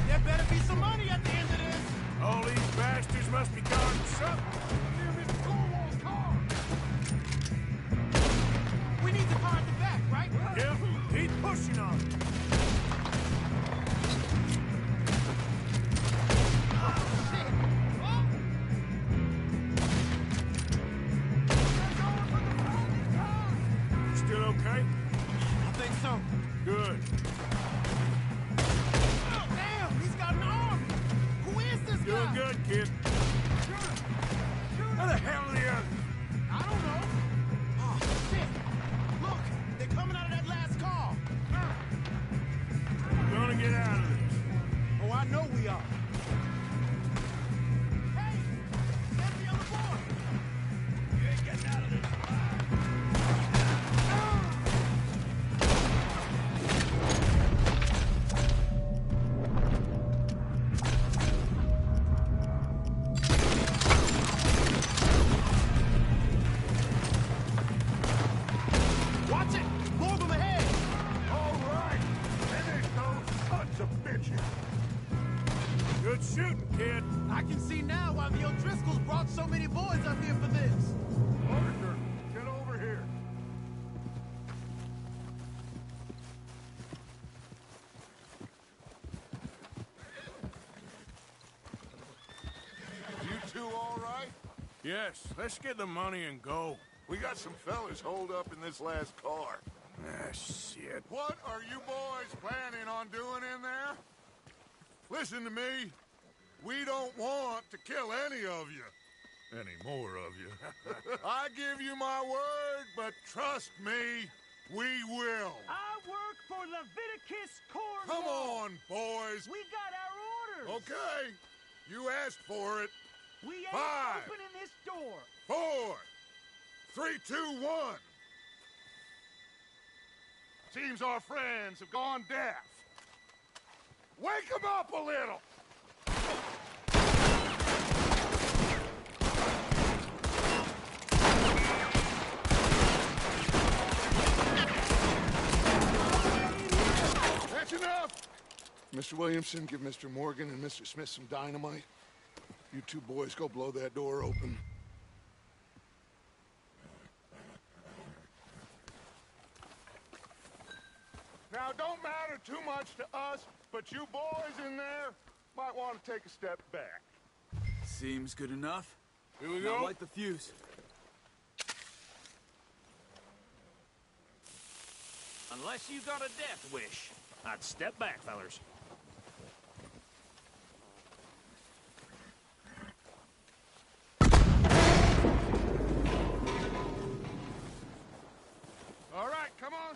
There better be some money at the end of this. All these bastards must be guarding something. We need the car at the back, right? Yeah, keep pushing on. Shit. Oh. Still okay? I think so. Good. Oh, damn, he's got an arm. Who is this guy? Doing good, kid. Where the hell are the others? I don't know. Oh, shit. Look, they're coming out of that last car. We're gonna get out of this. Oh, I know we are. Hey, there's the other boy. You ain't getting out of this alive. Watch it. More of them ahead. All right. Finish those sons of bitches. Good shooting, kid. I can see now why the O'Driscolls brought so many boys up here for this. Arthur, get over here. You two all right? Yes, let's get the money and go. We got some fellas holed up in this last car. Ah, shit. What are you boys planning on doing in there? Listen to me. We don't want to kill any of you. Any more of you. I give you my word, but trust me, we will. I work for Leviticus Corps. Come on, boys. We got our orders. Okay, you asked for it. We ain't 5, opening this door. 4, 3, 2, 1. Seems our friends have gone deaf. Wake them up a little. That's enough. Mr. Williamson, give Mr. Morgan and Mr. Smith some dynamite. You two boys go blow that door open. Now, don't matter too much to us, but you boys in there might want to take a step back. Seems good enough. Here we Now go. light the fuse. Unless you got a death wish, I'd step back, fellers. All right, come on.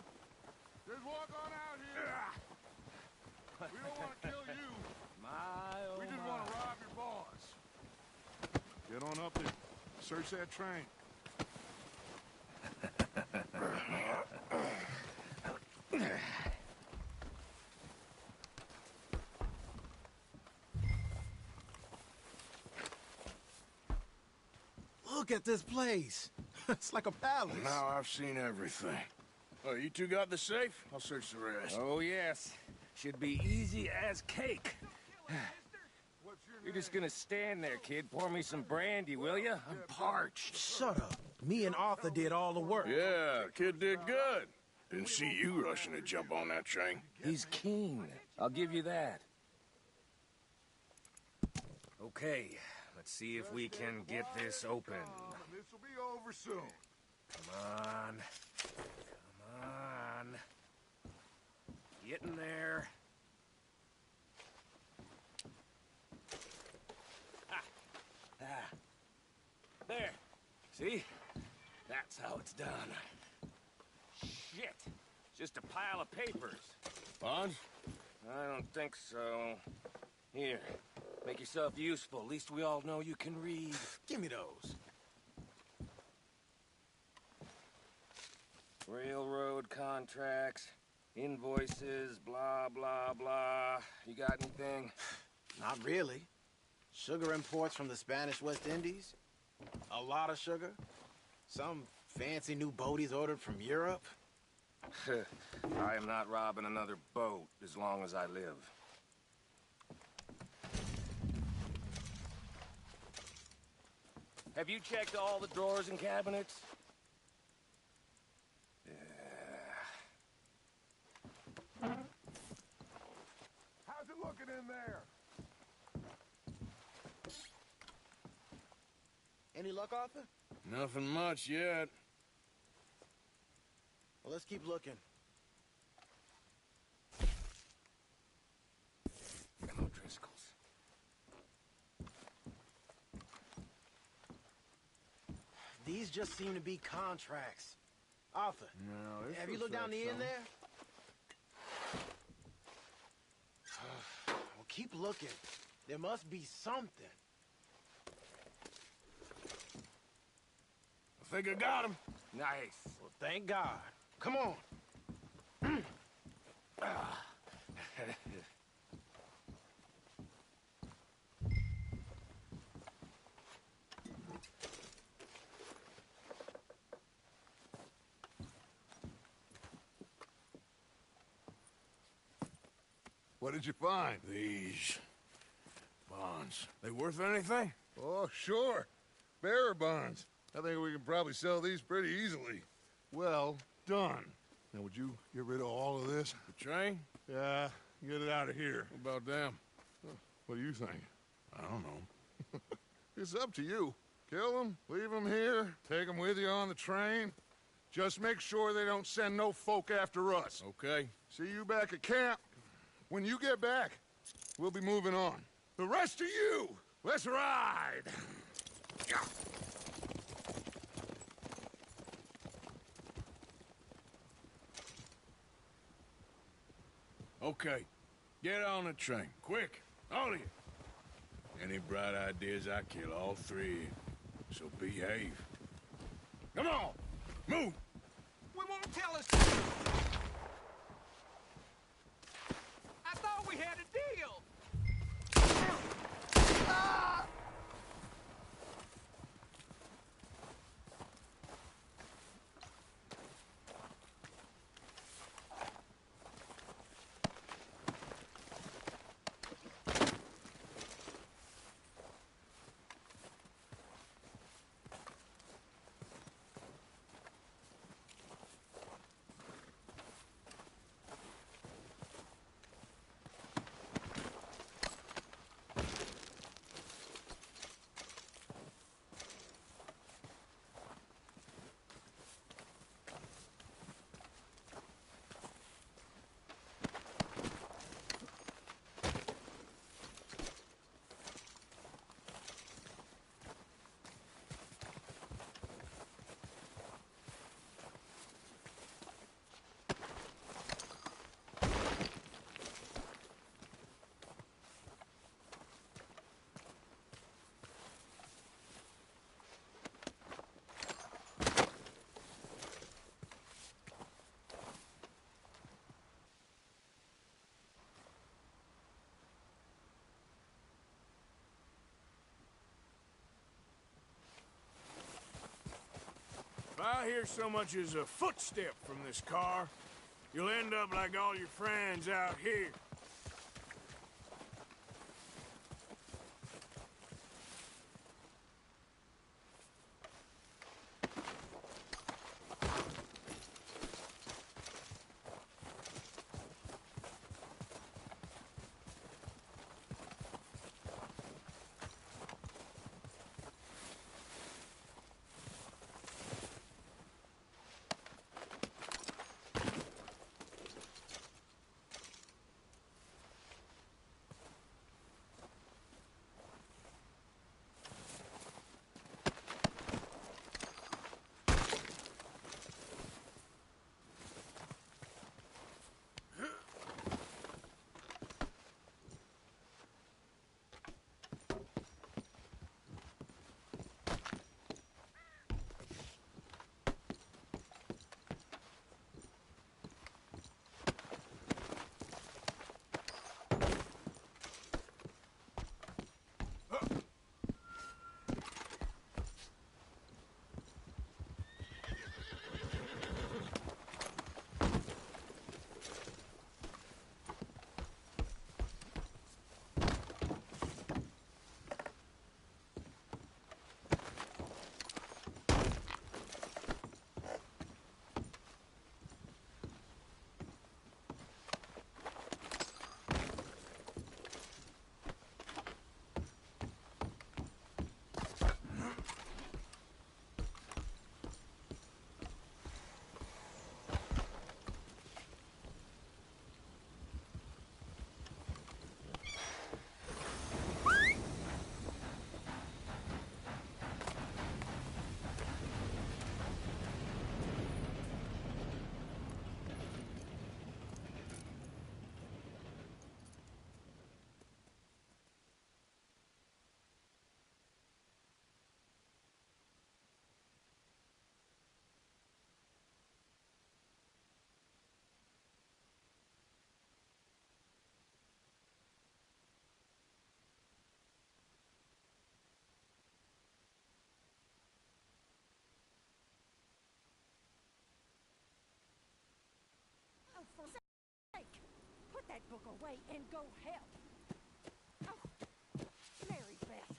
Just walk on out here. We don't want to kill you. We just want to rob your boss. Get on up there. Search that train. Look at this place. It's like a palace. Now I've seen everything. Oh, you two got the safe? I'll search the rest. Oh, yes. Should be easy as cake. You're just gonna stand there, kid. Pour me some brandy, will you? I'm parched. Shut up. Me and Arthur did all the work. Yeah, kid did good. Didn't see you rushing to jump on that train. He's keen. I'll give you that. Okay, let's see if we can get this open. This will be over soon. Come on. Come on. Get in there. Ah. There. See? That's how it's done. Shit. Just a pile of papers. Bonds? I don't think so. Here. Make yourself useful. At least we all know you can read. Give me those. Railroad contracts, invoices, blah, blah, blah. You got anything? Not really. Sugar imports from the Spanish West Indies. A lot of sugar. Some fancy new boat he's ordered from Europe. I am not robbing another boat as long as I live. Have you checked all the drawers and cabinets? How's it looking in there? Any luck, Arthur? Nothing much yet. Well, let's keep looking. No Driscolls. These just seem to be contracts. Arthur, No, have you looked down the end there? Well, keep looking. There must be something. I think I got him. Nice. Well, thank God. Come on. What did you find? These bonds. They worth anything? Oh, sure. Bearer bonds. I think we can probably sell these pretty easily. Well done. Now, would you get rid of all of this? The train? Yeah, get it out of here. What about them? What do you think? I don't know. It's up to you. Kill them, leave them here, take them with you on the train. Just make sure they don't send no folk after us. Okay. See you back at camp. When you get back, we'll be moving on. The rest of you, let's ride! Okay. Get on the train. Quick. All of you. Any bright ideas, I kill all three. So behave. Come on! Move! We won't tell us. I thought we had a deal. If I hear so much as a footstep from this car, you'll end up like all your friends out here. Oh, for sake! Put that book away and go help. Oh, Mary Beth.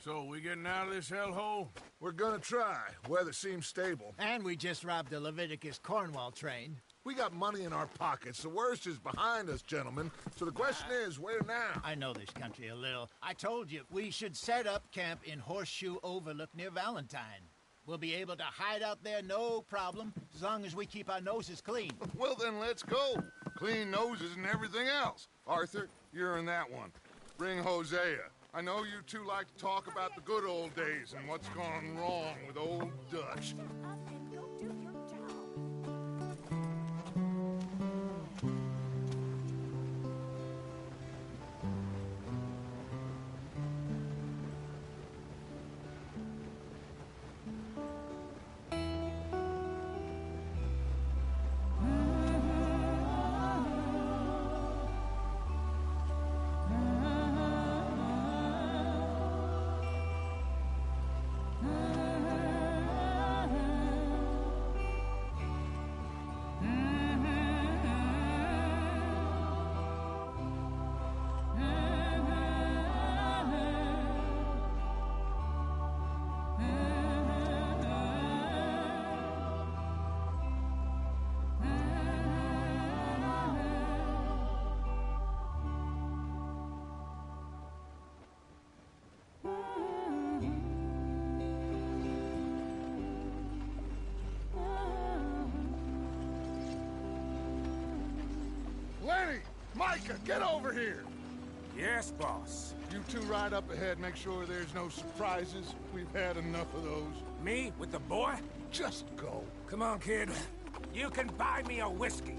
So, we getting out of this hellhole? We're gonna try. Weather seems stable. And we just robbed the Leviticus Cornwall train. We got money in our pockets. The worst is behind us, gentlemen. So the question is, where now? I know this country a little. I told you, we should set up camp in Horseshoe Overlook near Valentine. We'll be able to hide out there no problem, as long as we keep our noses clean. Well, then let's go. Clean noses and everything else. Arthur, you're in that one. Bring Hosea. I know you two like to talk about the good old days and what's gone wrong with old Dutch. Up and go do your job. Micah, get over here! Yes, boss. You two ride up ahead, make sure there's no surprises. We've had enough of those. Me with the boy? Just go. Come on, kid. You can buy me a whiskey.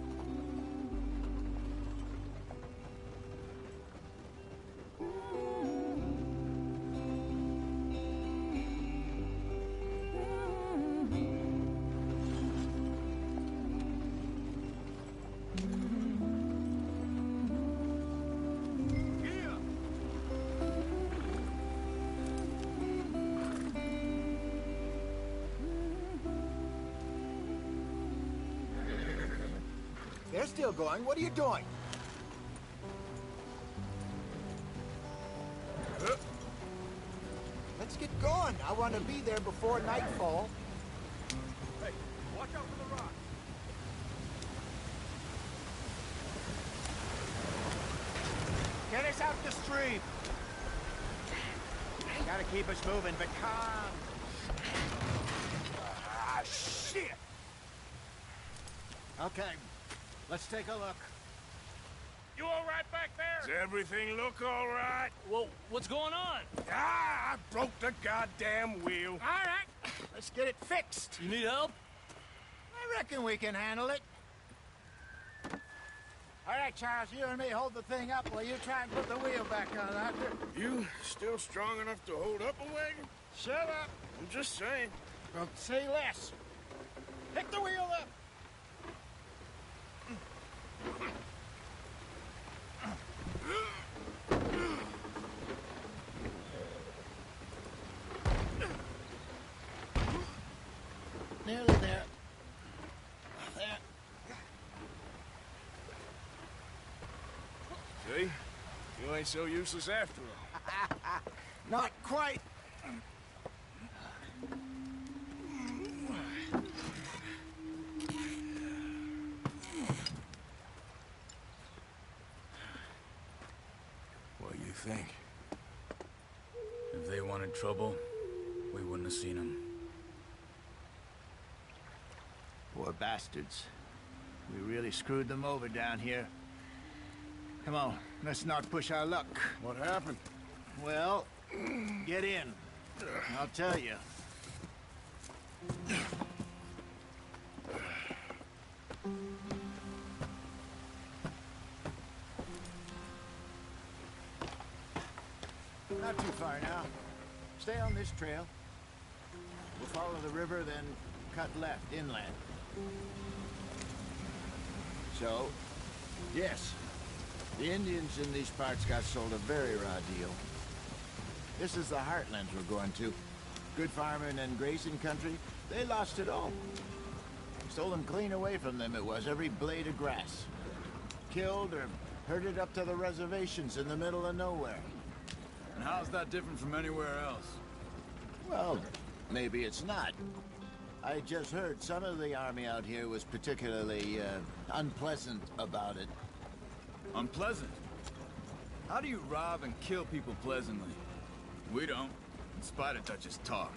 They're still going. What are you doing? Let's get going. I want to be there before nightfall. Hey, watch out for the rock. Get us out the stream. Gotta keep us moving, but calm. Ah, shit! Okay, let's take a look. You all right back there? Does everything look all right? Well, what's going on? Ah, I broke the goddamn wheel. All right, let's get it fixed. You need help? I reckon we can handle it. All right, Charles, you and me hold the thing up while you try and put the wheel back on, Arthur. You still strong enough to hold up a wagon? Shut up. I'm just saying. Well, say less. Pick the wheel up. Nearly there. There. See? You ain't so useless after all. Not quite. What do you think? If they wanted trouble, we wouldn't have seen them. Poor bastards. We really screwed them over down here. Come on, let's not push our luck. What happened? Well, get in. I'll tell you. Not too far now. Stay on this trail. We'll follow the river, then cut left inland. So, yes, the Indians in these parts got sold a very raw deal. This is the heartlands we're going to. Good farming and grazing country, they lost it all. Stole them clean away from them, it was, every blade of grass. Killed or herded up to the reservations in the middle of nowhere. And how's that different from anywhere else? Well, maybe it's not. I just heard some of the army out here was particularly, unpleasant about it. Unpleasant? How do you rob and kill people pleasantly? We don't, in spite of Dutch's talk.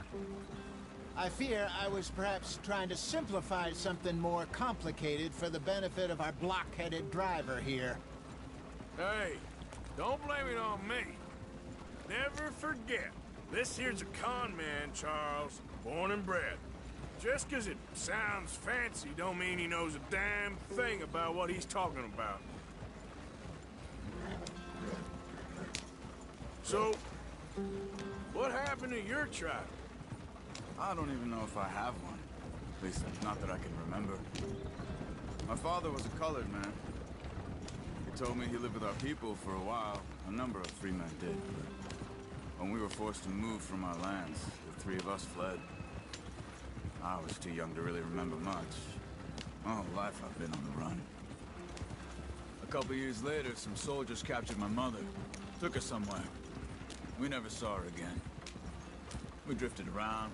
I fear I was perhaps trying to simplify something more complicated for the benefit of our block-headed driver here. Hey, don't blame it on me. Never forget, this here's a con man, Charles, born and bred. Just 'cause it sounds fancy don't mean he knows a damn thing about what he's talking about. So, what happened to your tribe? I don't even know if I have one. At least, not that I can remember. My father was a colored man. He told me he lived with our people for a while. A number of free men did, but when we were forced to move from our lands, the three of us fled. I was too young to really remember much. My whole life I've been on the run. A couple years later, some soldiers captured my mother. Took her somewhere. We never saw her again. We drifted around.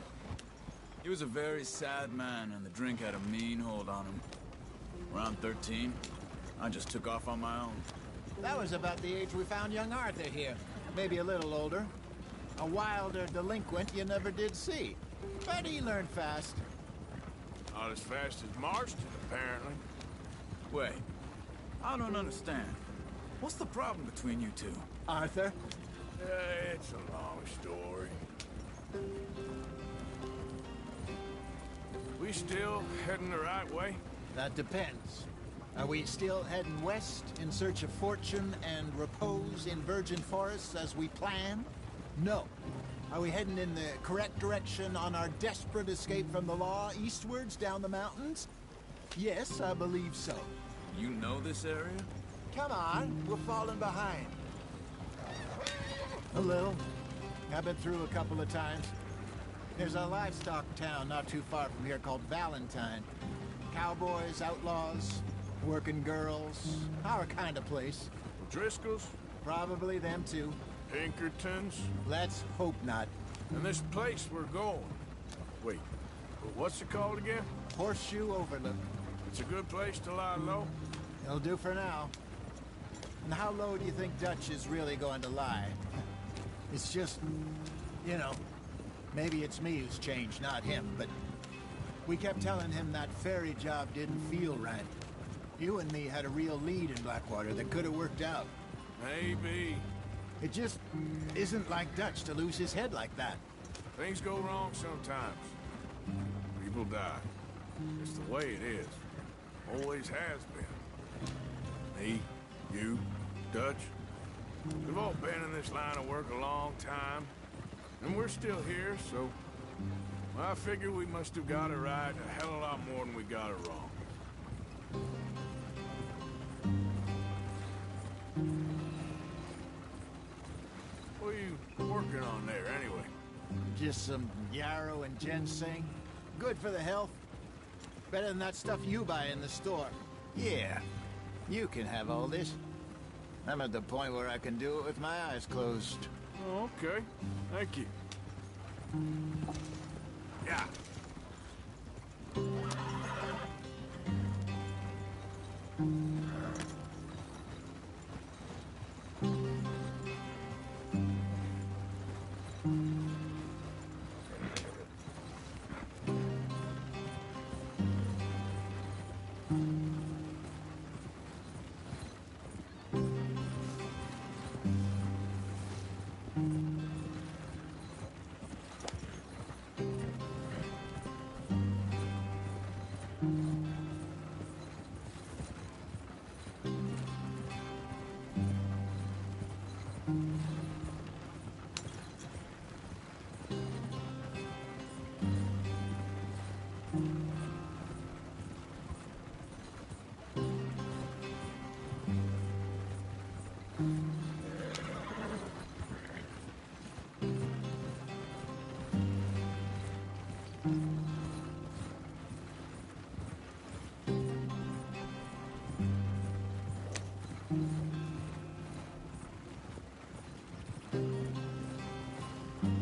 He was a very sad man, and the drink had a mean hold on him. Around 13, I just took off on my own. That was about the age we found young Arthur here. Maybe a little older. A wilder delinquent you never did see. But he learned fast. Not as fast as Marston, apparently. Wait, I don't understand. What's the problem between you two? Arthur? It's a long story. We still heading the right way? That depends. Are we still heading west in search of fortune and repose in virgin forests as we planned? No. Are we heading in the correct direction on our desperate escape from the law eastwards down the mountains? Yes, I believe so. You know this area? Come on, we're falling behind. A little. I've been through a couple of times. There's a livestock town not too far from here called Valentine. Cowboys, outlaws, working girls, our kind of place. Driscoll's? Probably them too. Pinkertons? Let's hope not. And this place we're going. Wait, what's it called again? Horseshoe Overlook. It's a good place to lie low? It'll do for now. And how low do you think Dutch is really going to lie? It's just, you know, maybe it's me who's changed, not him, but we kept telling him that ferry job didn't feel right. You and me had a real lead in Blackwater that could have worked out. Maybe. It just isn't like Dutch to lose his head like that. Things go wrong sometimes. People die. It's the way it is. Always has been. Me, you, Dutch. We've all been in this line of work a long time. And we're still here, so... well, I figure we must have got it right a hell of a lot more than we got it wrong. What are you working on there, anyway? Just some yarrow and ginseng. Good for the health. Better than that stuff you buy in the store. Yeah, you can have all this. I'm at the point where I can do it with my eyes closed. Oh, okay. Thank you. Yeah.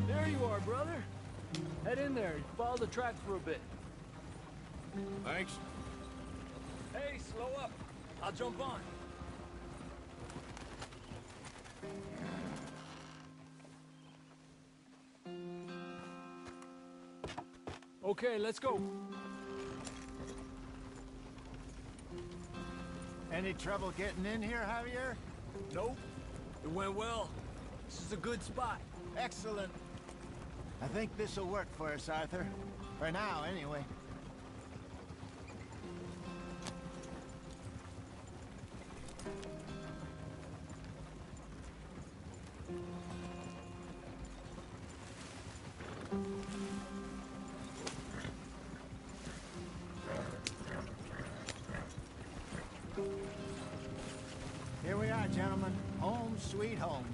There you are, brother. Head in there and follow the track for a bit. Thanks. Hey, slow up. I'll jump on. Okay, let's go. Any trouble getting in here, Javier? Nope. It went well. This is a good spot. Excellent. I think this'll work for us, Arthur. For now, anyway. Here we are, gentlemen. Home sweet home.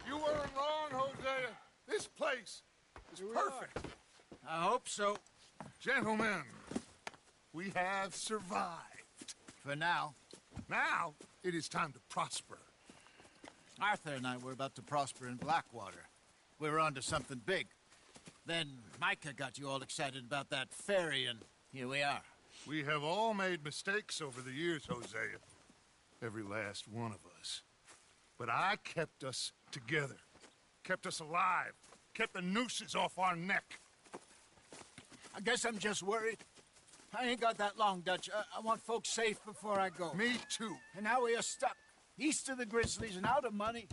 You weren't wrong, Hosea. This place is perfect. I hope so. Gentlemen, we have survived. For now. Now, it is time to prosper. Arthur and I were about to prosper in Blackwater. We were onto something big. Then Micah got you all excited about that ferry, and here we are. We have all made mistakes over the years, Hosea. Every last one of us. But I kept us together. Kept us alive. Kept the nooses off our neck. I guess I'm just worried. I ain't got that long, Dutch. I want folks safe before I go. Me too. And now we are stuck east of the Grizzlies and out of money,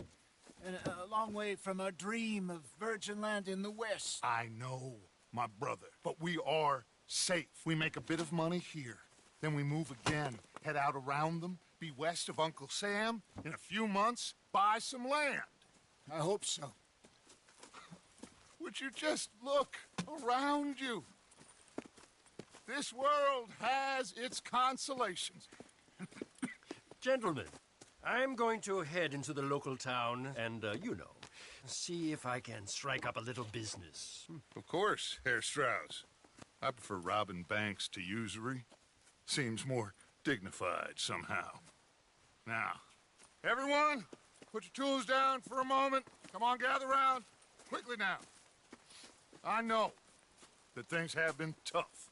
and a long way from our dream of virgin land in the west. I know, my brother, but we are safe. We make a bit of money here, then we move again, head out around them, be west of Uncle Sam, in a few months, buy some land. I hope so. Would you just look around you? This world has its consolations. Gentlemen, I'm going to head into the local town and, see if I can strike up a little business. Of course, Herr Strauss. I prefer robbing banks to usury. Seems more dignified somehow. Now, everyone, put your tools down for a moment. Come on, gather round. Quickly now. I know that things have been tough,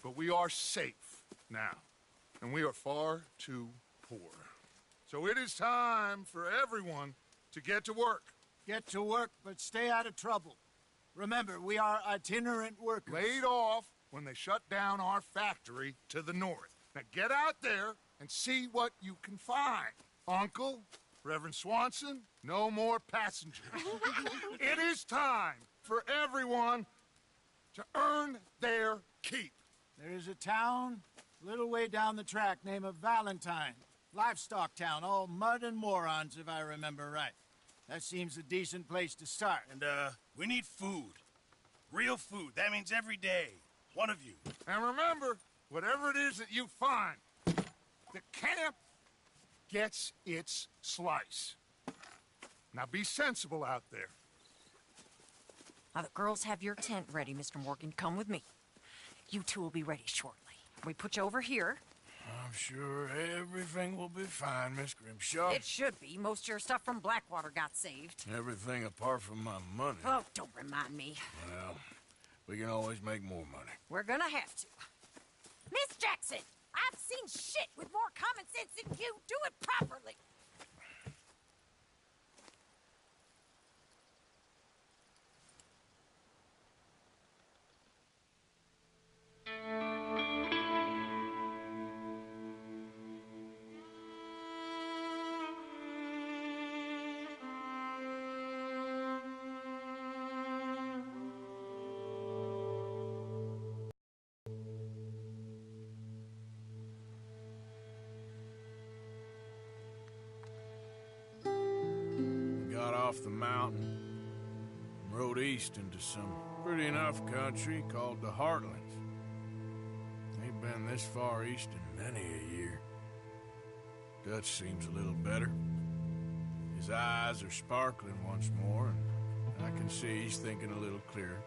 but we are safe now, and we are far too poor. So it is time for everyone to get to work. Get to work, but stay out of trouble. Remember, we are itinerant workers. Laid off when they shut down our factory to the north. Now get out there and see what you can find. Uncle, Reverend Swanson, no more passengers. It is time for everyone to earn their keep. There is a town a little way down the track named Valentine. Livestock town, all mud and morons, if I remember right. That seems a decent place to start. And, we need food. Real food. That means every day. One of you. And remember, whatever it is that you find, the camp gets its slice. Now be sensible out there. Now, the girls have your tent ready, Mr. Morgan. Come with me. You two will be ready shortly. We put you over here. I'm sure everything will be fine, Miss Grimshaw. It should be. Most of your stuff from Blackwater got saved. Everything apart from my money. Oh, don't remind me. Well, we can always make more money. We're gonna have to. Miss Jackson, I've seen shit with more common sense than you. Do it properly. Got off the mountain, rode east into some pretty enough country called the Heartlands. Ain't been this far east in many a year. Dutch seems a little better. His eyes are sparkling once more, and I can see he's thinking a little clearer.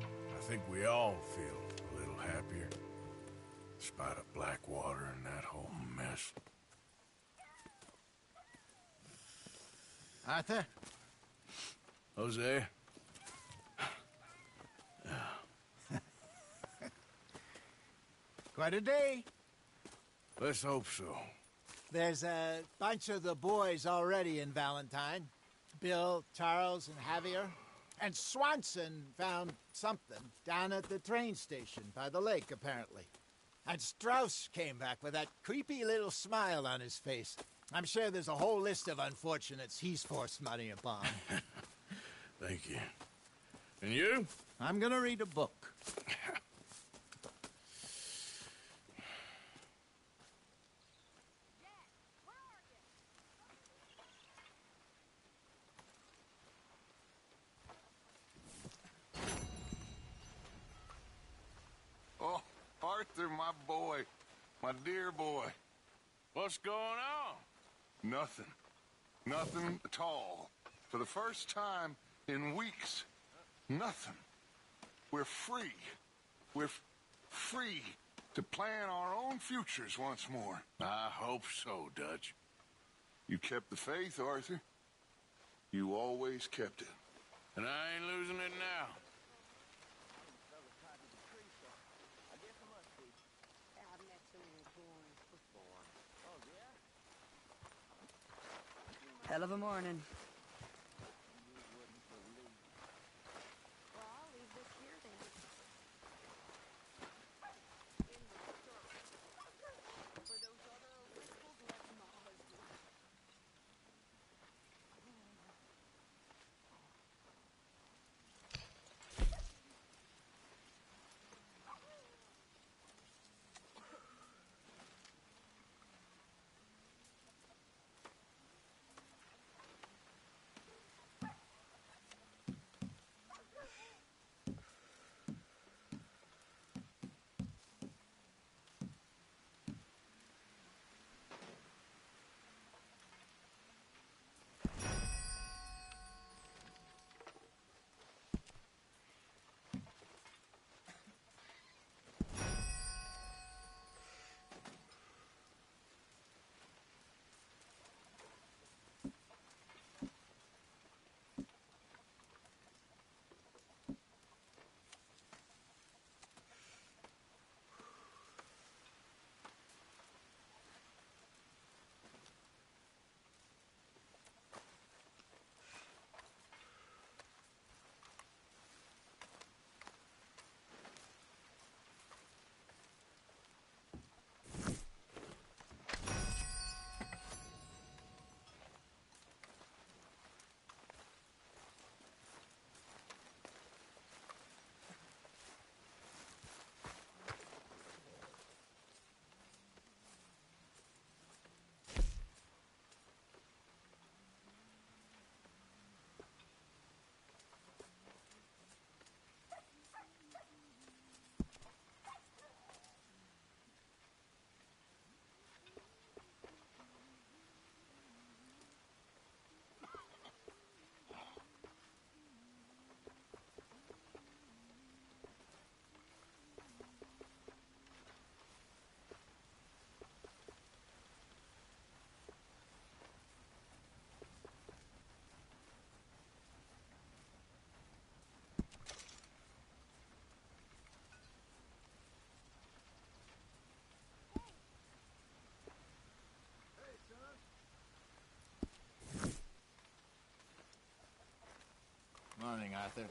I think we all feel a little happier, in spite of Blackwater and that whole mess. Arthur? Jose? Quite a day. Let's hope so. There's a bunch of the boys already in Valentine. Bill, Charles, and Javier. And Swanson found something down at the train station by the lake, apparently. And Strauss came back with that creepy little smile on his face. I'm sure there's a whole list of unfortunates he's forced money upon. Thank you. And you? I'm gonna read a book. Oh, Arthur, my boy. My dear boy. What's going on? Nothing. Nothing at all. For the first time in weeks, nothing. We're free. We're free to plan our own futures once more. I hope so, Dutch. You kept the faith, Arthur. You always kept it. And I ain't losing it now. Hell of a morning. morning, Arthur.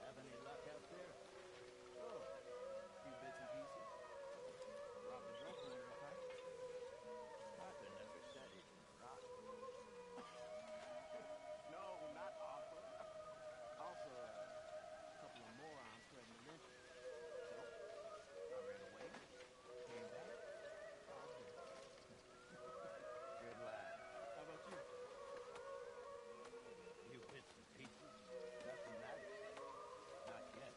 Have any luck out there? Oh, a few bits and pieces. Robbed a broker one of the fights. Arthur never said he didn't rob. No, not Arthur. Also, a couple of morons threatened to lynch me. So, I ran away, came back, robbed him. Good lad. How about you? Few bits and pieces. Nothing nice. Not yet.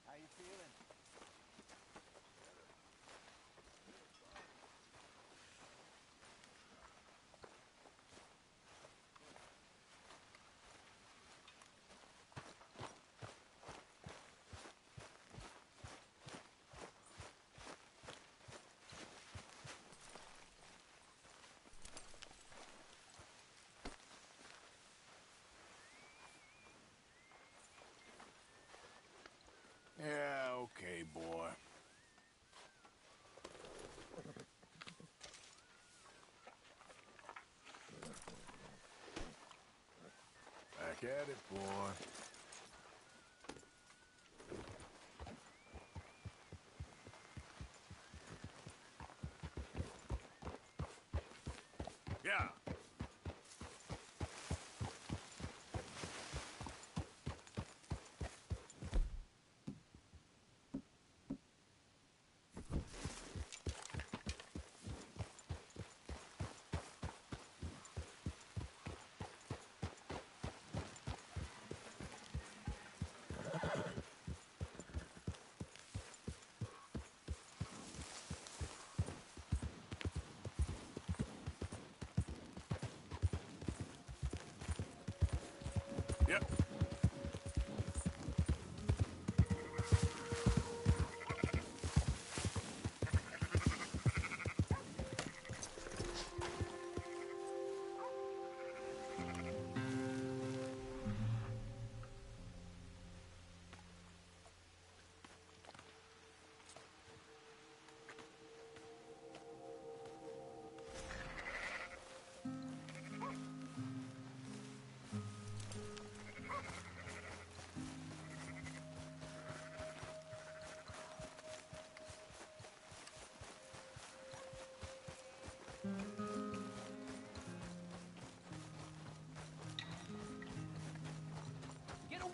How you feeling? Yeah, okay, boy. Back at it, boy. Yeah.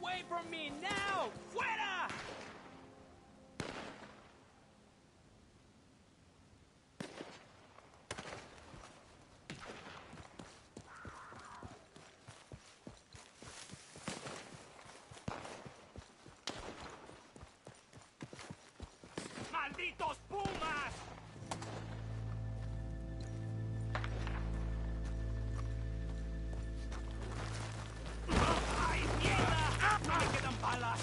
away from me now! Fuera! ¡Malditos pumas! ¡Ay, mierda! ¡No me quedan balas!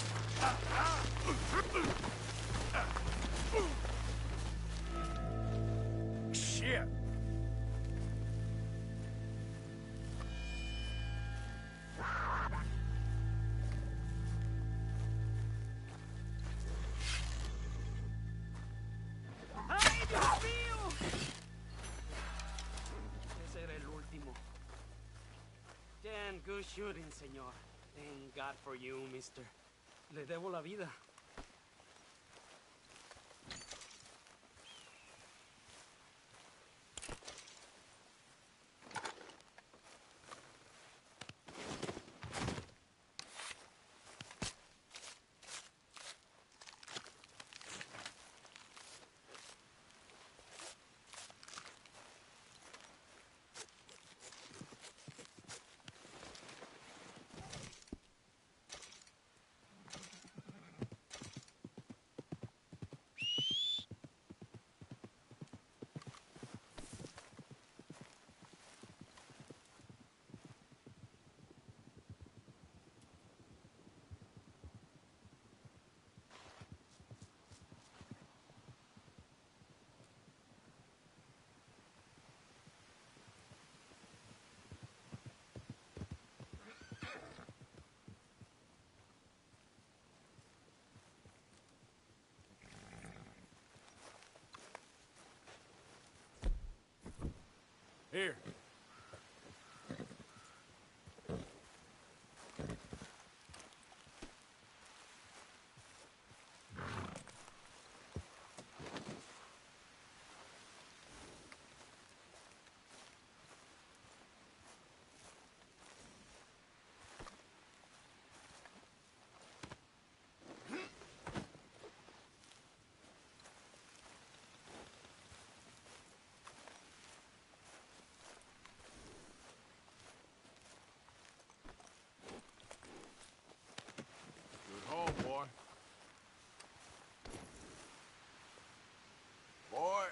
Shit! ¡Ay, Dios mío! Ese era el último. Damn good shooting, señor. Thank God for you, mister. Le debo la vida. Here. Good haul, boy. Boy.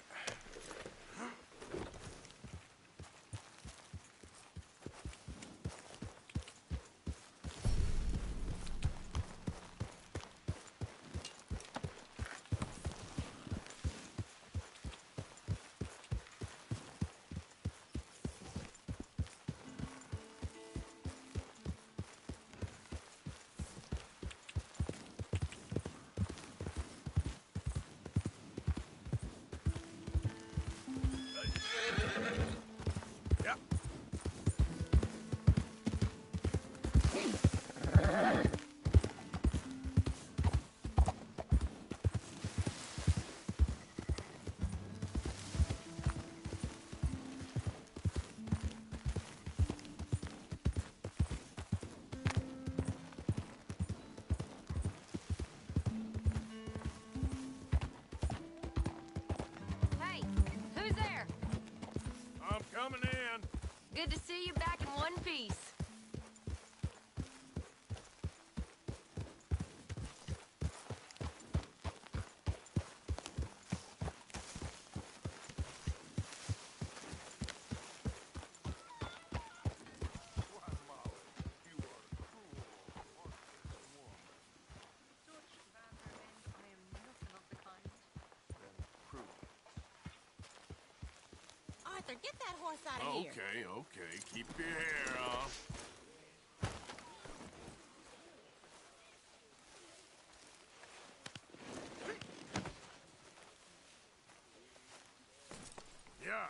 Yep. Hey, who's there? I'm coming in. Good to see you back in one piece. Arthur, get that horse out of here. Okay, okay. Keep your hair off. Yeah.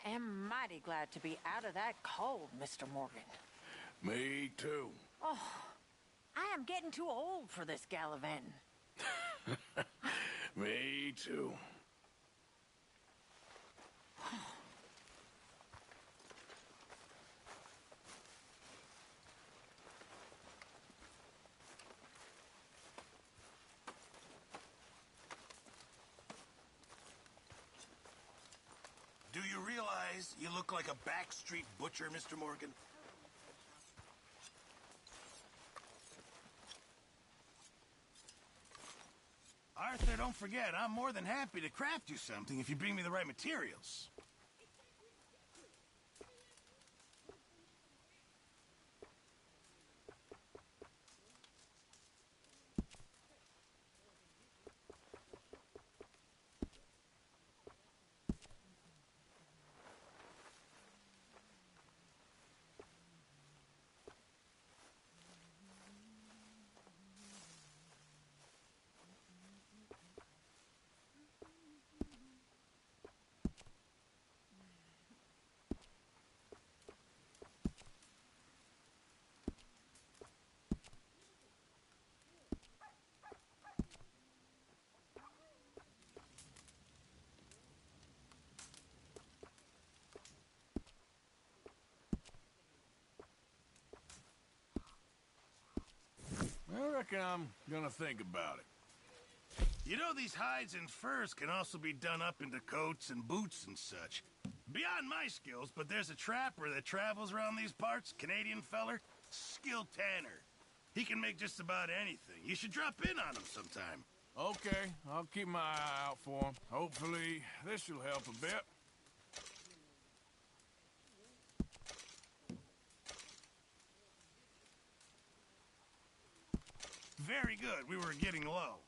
am mighty glad to be out of that cold, Mr. Morgan. Me too. Oh, I am getting too old for this gallivanting. Me too. Do you realize you look like a backstreet butcher, Mr. Morgan? Arthur, don't forget, I'm more than happy to craft you something if you bring me the right materials. I reckon I'm gonna think about it. You know, these hides and furs can also be done up into coats and boots and such. Beyond my skills, but there's a trapper that travels around these parts, Canadian feller, skilled tanner. He can make just about anything. You should drop in on him sometime. Okay, I'll keep my eye out for him. Hopefully, this will help a bit. Very good. We were getting low.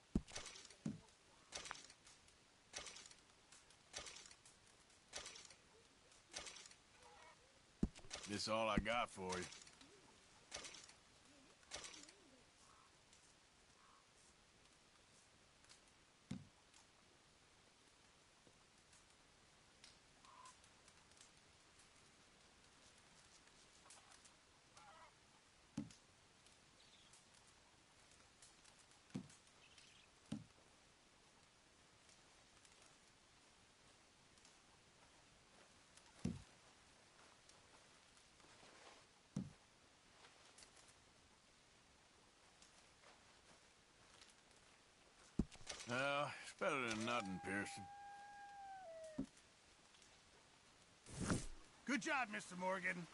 This all I got for you. It's better than nothing, Pearson. Good job, Mr. Morgan.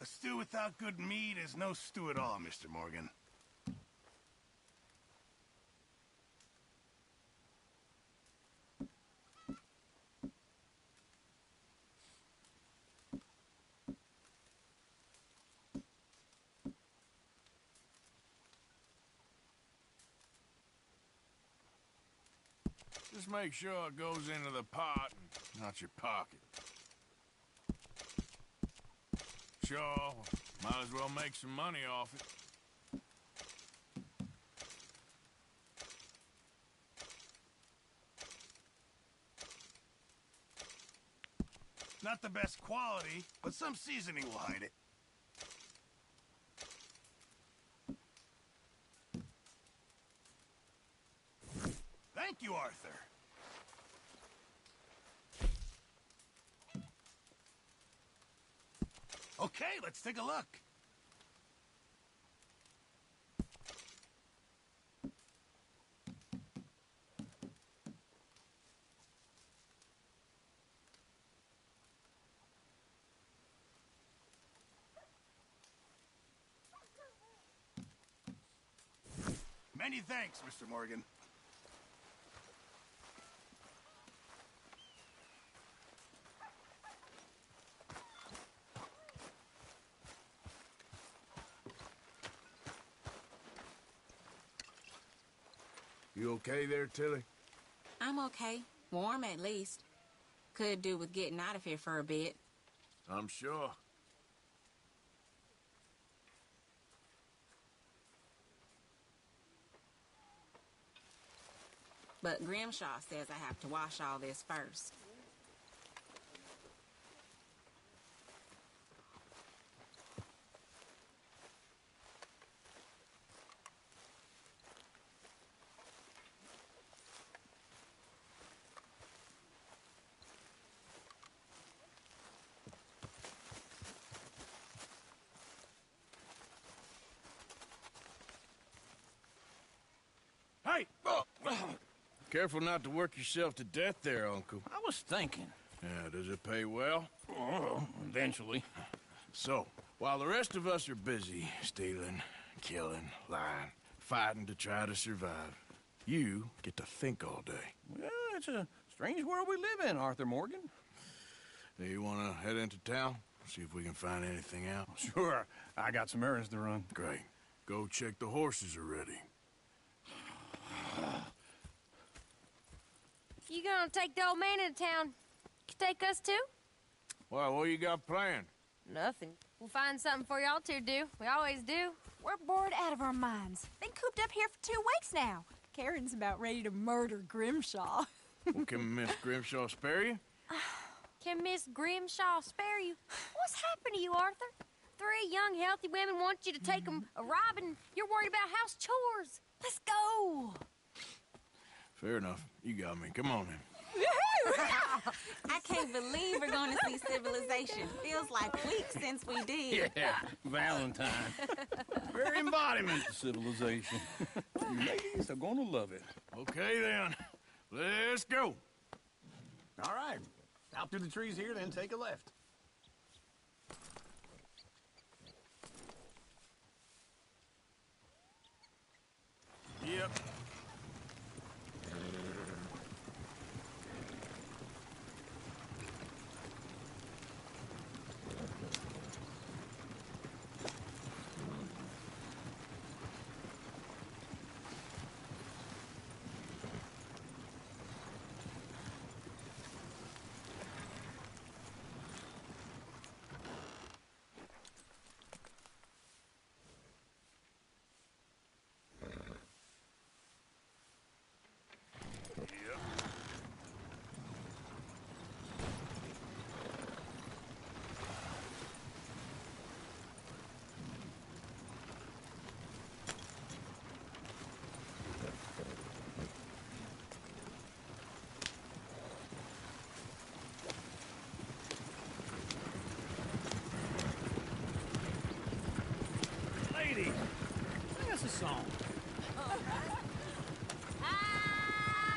A stew without good meat is no stew at all, Mr. Morgan. Just make sure it goes into the pot and not your pocket. Sure, might as well make some money off it. Not the best quality, but some seasoning will hide it. Thank you, Arthur. Okay, let's take a look. Many thanks, Mr. Morgan. You okay there, Tilly? I'm okay. Warm, at least. Could do with getting out of here for a bit. I'm sure. But Grimshaw says I have to wash all this first. Hey! Careful not to work yourself to death there, Uncle. I was thinking. Yeah, does it pay well? Oh, eventually. So, while the rest of us are busy stealing, killing, lying, fighting to try to survive, you get to think all day. Well, it's a strange world we live in, Arthur Morgan. Hey, you want to head into town? See if we can find anything out? Sure. I got some errands to run. Great. Go check the horses are ready. You gonna take the old man into town? You take us too? Well, what you got planned? Nothing. We'll find something for y'all to do. We always do. We're bored out of our minds. Been cooped up here for 2 weeks now. Karen's about ready to murder Grimshaw. Well, can Miss Grimshaw spare you? Can Miss Grimshaw spare you? What's happened to you, Arthur? 3 young, healthy women want you to take them a robbing. You're worried about house chores. Let's go. Fair enough. You got me. Come on, then. I can't believe we're going to see civilization. Feels like weeks since we did. Yeah, Valentine. Very embodiment of civilization. You ladies are gonna love it. Okay, then. Let's go. All right. Out through the trees here, then take a left. Yep. Lady, sing us a song. I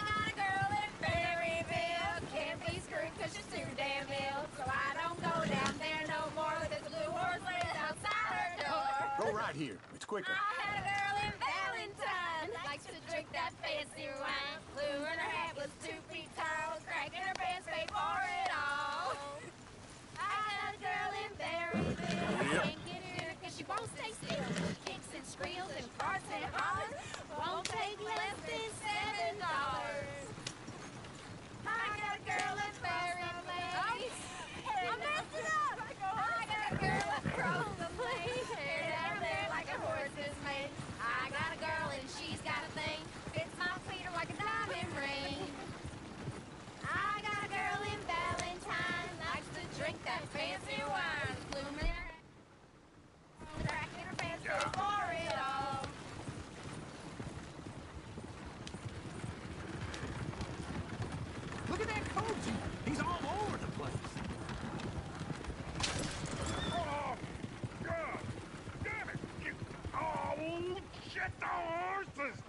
got a girl in Berryville. Can't be screwed 'cause she's too damn ill. So I don't go down there no more. There's a blue horse laid outside her door. Go right here. It's quicker. I had a girl in Valentine. Likes to drink that fancy wine. Blue in her hat was 2 feet tall. Cracking her pants, paid for it all. I got a girl in Berryville. Can't get her 'cause she won't stay still. Kicks and squeals and farts and hollers. Won't take less than $7. I got a girl in Berryville. I messed it up. I got a girl across the place. Hair down there like a horse's mane. I got a girl and she's got a thing. Fits my feet like a diamond ring. I got a girl in Valentine. Likes to drink that fancy wine. Blooming her hair. Cracking her pants for it all. Look at that Koji. He's all over the place. Oh, God! Damn it! Oh, shit, the horses!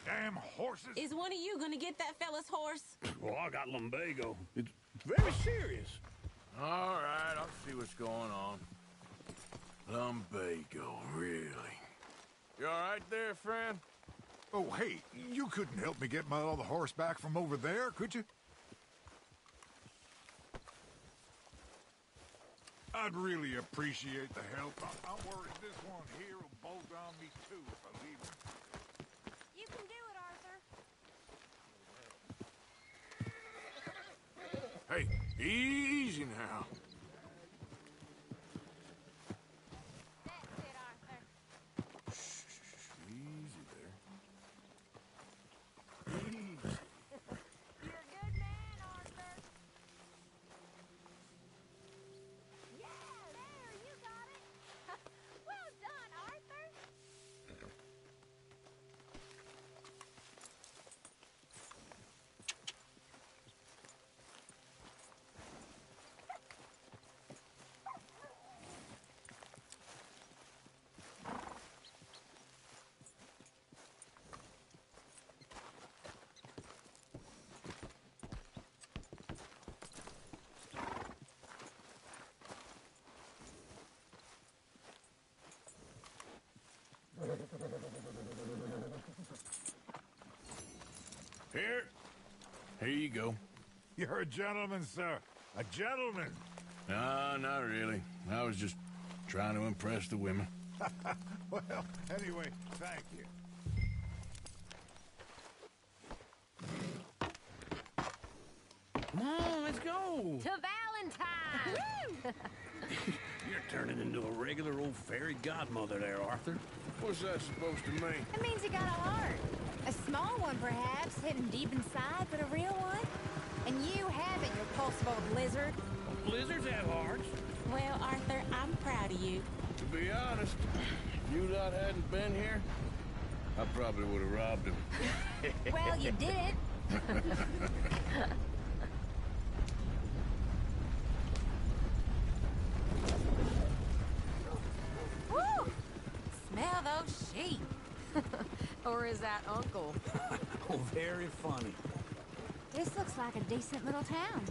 Damn horses! Is one of you gonna get that fella's horse? Well, I got lumbago. It's very serious. All right, I'll see what's going on. Lumbago, really? You all right there, friend? Oh, hey, you couldn't help me get my other horse back from over there, could you? I'd really appreciate the help. I'm worried this one here will bolt on me too if I leave him. You can do it, Arthur. Hey, easy now. That's it, Arthur. Easy there. You're a good man, Arthur. Yeah, there, you got it. Well done, Arthur. Here you go. You're a gentleman, sir. A gentleman. No, not really. I was just trying to impress the women. Well, anyway, thank you. Come on, let's go. To Valentine! You're turning into a regular old fairy godmother there, Arthur. What's that supposed to mean? It means you got a heart. A small one, perhaps, hidden deep inside, but a real one. And you haven't, you repulsive old lizard. Lizards have hearts. Well, Arthur, I'm proud of you. To be honest, if you lot hadn't been here, I probably would have robbed him. Well, you did it. Woo! Smell those sheep. Or is that Uncle? Oh, very funny. This looks like a decent little town.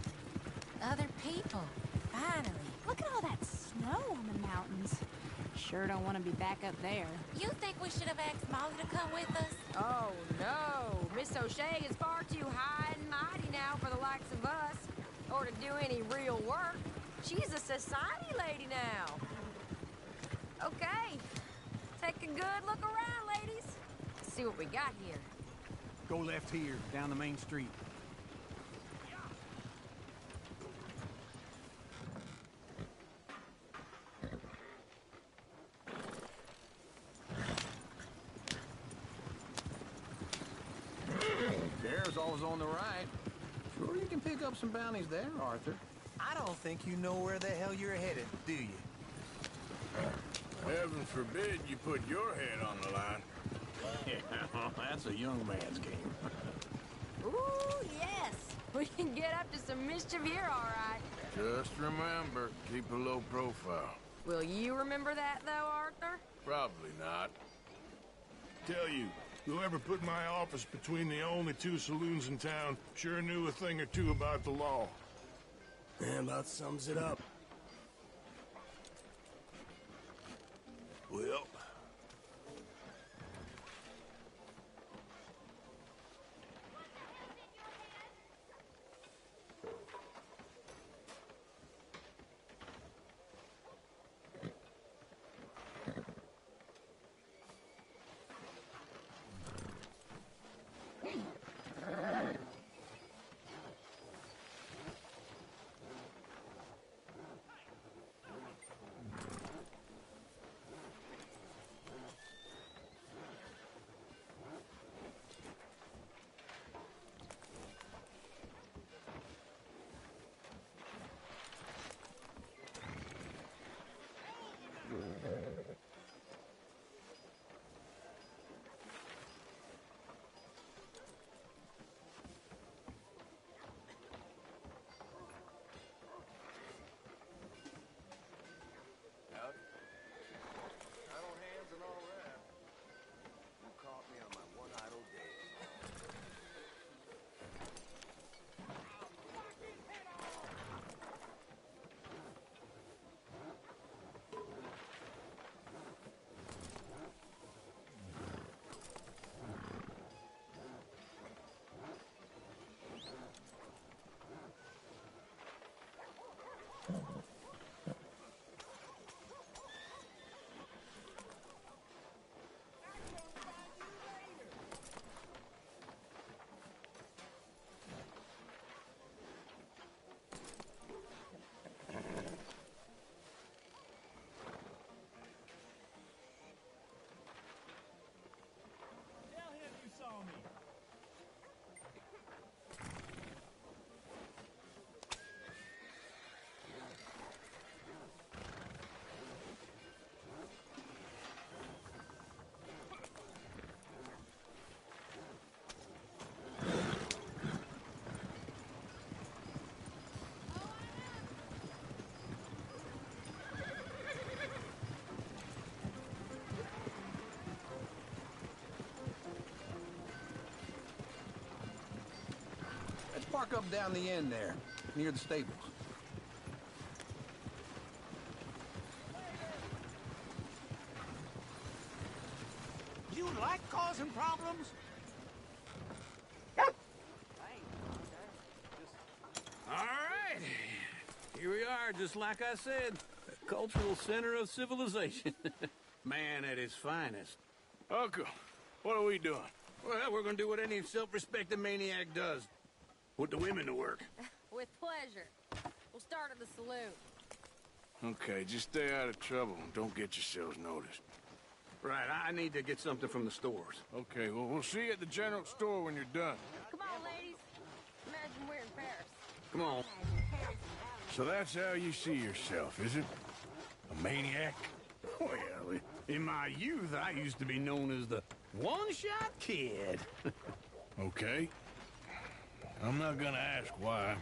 Other people. Finally. Look at all that snow on the mountains. Sure don't want to be back up there. You think we should have asked Molly to come with us? Oh, no. Miss O'Shea is far too high and mighty now for the likes of us, or to do any real work. She's a society lady now. Okay. Take a good look around, ladies. See what we got here. Go left here, down the main street. There's always on the right. Sure you can pick up some bounties there, Arthur. I don't think you know where the hell you're headed, do you? Heaven forbid you put your head on the line. Yeah, that's a young man's game. Ooh, yes. We can get up to some mischief here, all right. Just remember, keep a low profile. Will you remember that, though, Arthur? Probably not. Tell you, whoever put my office between the only two saloons in town sure knew a thing or two about the law. And that sums it up. Well, park up down the end there, near the stables. You like causing problems? All right. Here we are, just like I said. The cultural center of civilization. Man at his finest. Uncle, what are we doing? Well, we're gonna do what any self-respecting maniac does. Put the women to work. With pleasure. We'll start at the saloon. Okay, just stay out of trouble and don't get yourselves noticed. Right, I need to get something from the stores. Okay, well, we'll see you at the general store when you're done. Come on, ladies. Imagine we're in Paris. Come on. So that's how you see yourself, is it? A maniac? Well, in my youth, I used to be known as the one-shot kid. Okay. I'm not gonna ask why.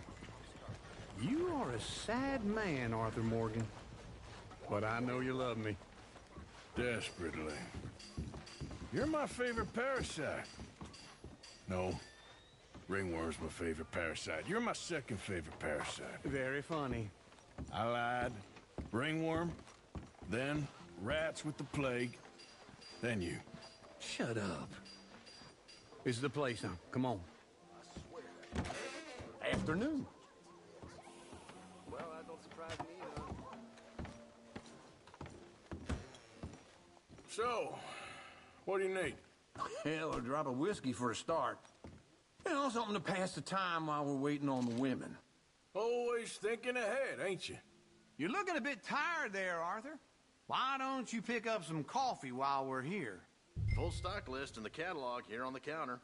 You are a sad man, Arthur Morgan. But I know you love me. Desperately. You're my favorite parasite. No. Ringworm's my favorite parasite. You're my second favorite parasite. Very funny. I lied. Ringworm, then rats with the plague, then you. Shut up. This is the place now. Come on. Afternoon. Well, that don't surprise me, So, what do you need? Hell, a drop of whiskey for a start. You know, something to pass the time while we're waiting on the women. Always thinking ahead, ain't you? You're looking a bit tired there, Arthur. Why don't you pick up some coffee while we're here? Full stock list in the catalog here on the counter.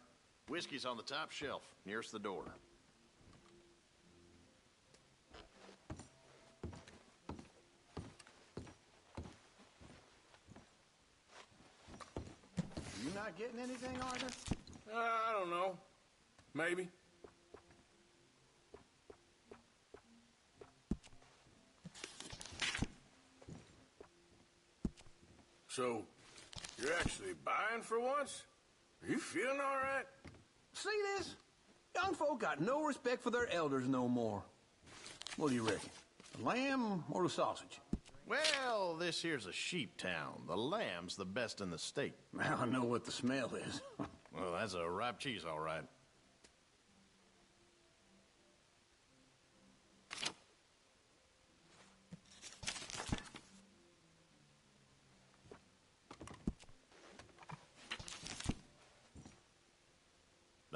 Whiskey's on the top shelf, nearest the door. You not getting anything, Arthur? I don't know. Maybe. So, you're actually buying for once? Are you feeling all right? See this? Young folk got no respect for their elders no more. What do you reckon? The lamb or the sausage? Well, this here's a sheep town. The lamb's the best in the state. Now I know what the smell is. Well, that's a ripe cheese, all right.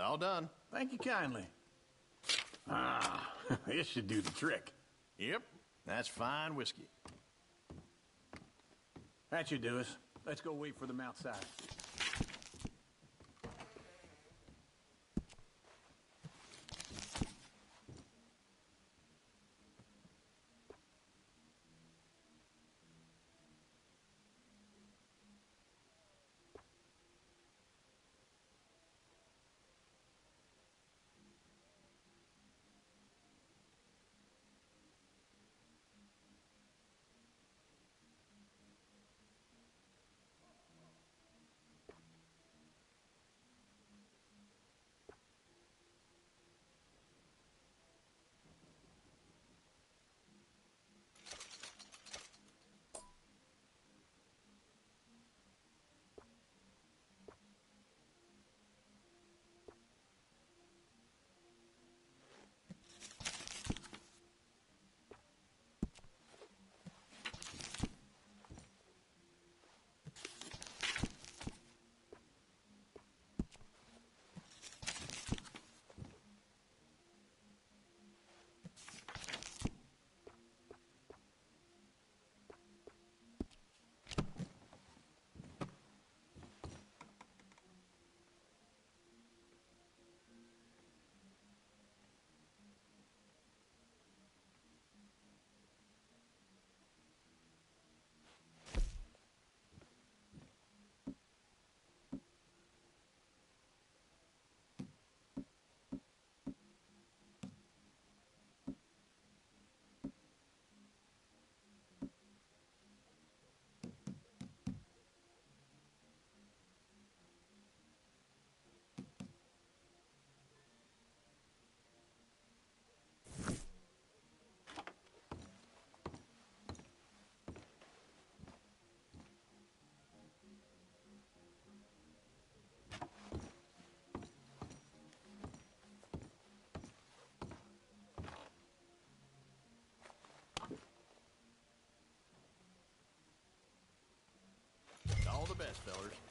All done. Thank you kindly. Ah, this should do the trick. Yep, that's fine whiskey. That should do us. Let's go wait for them outside. fellers.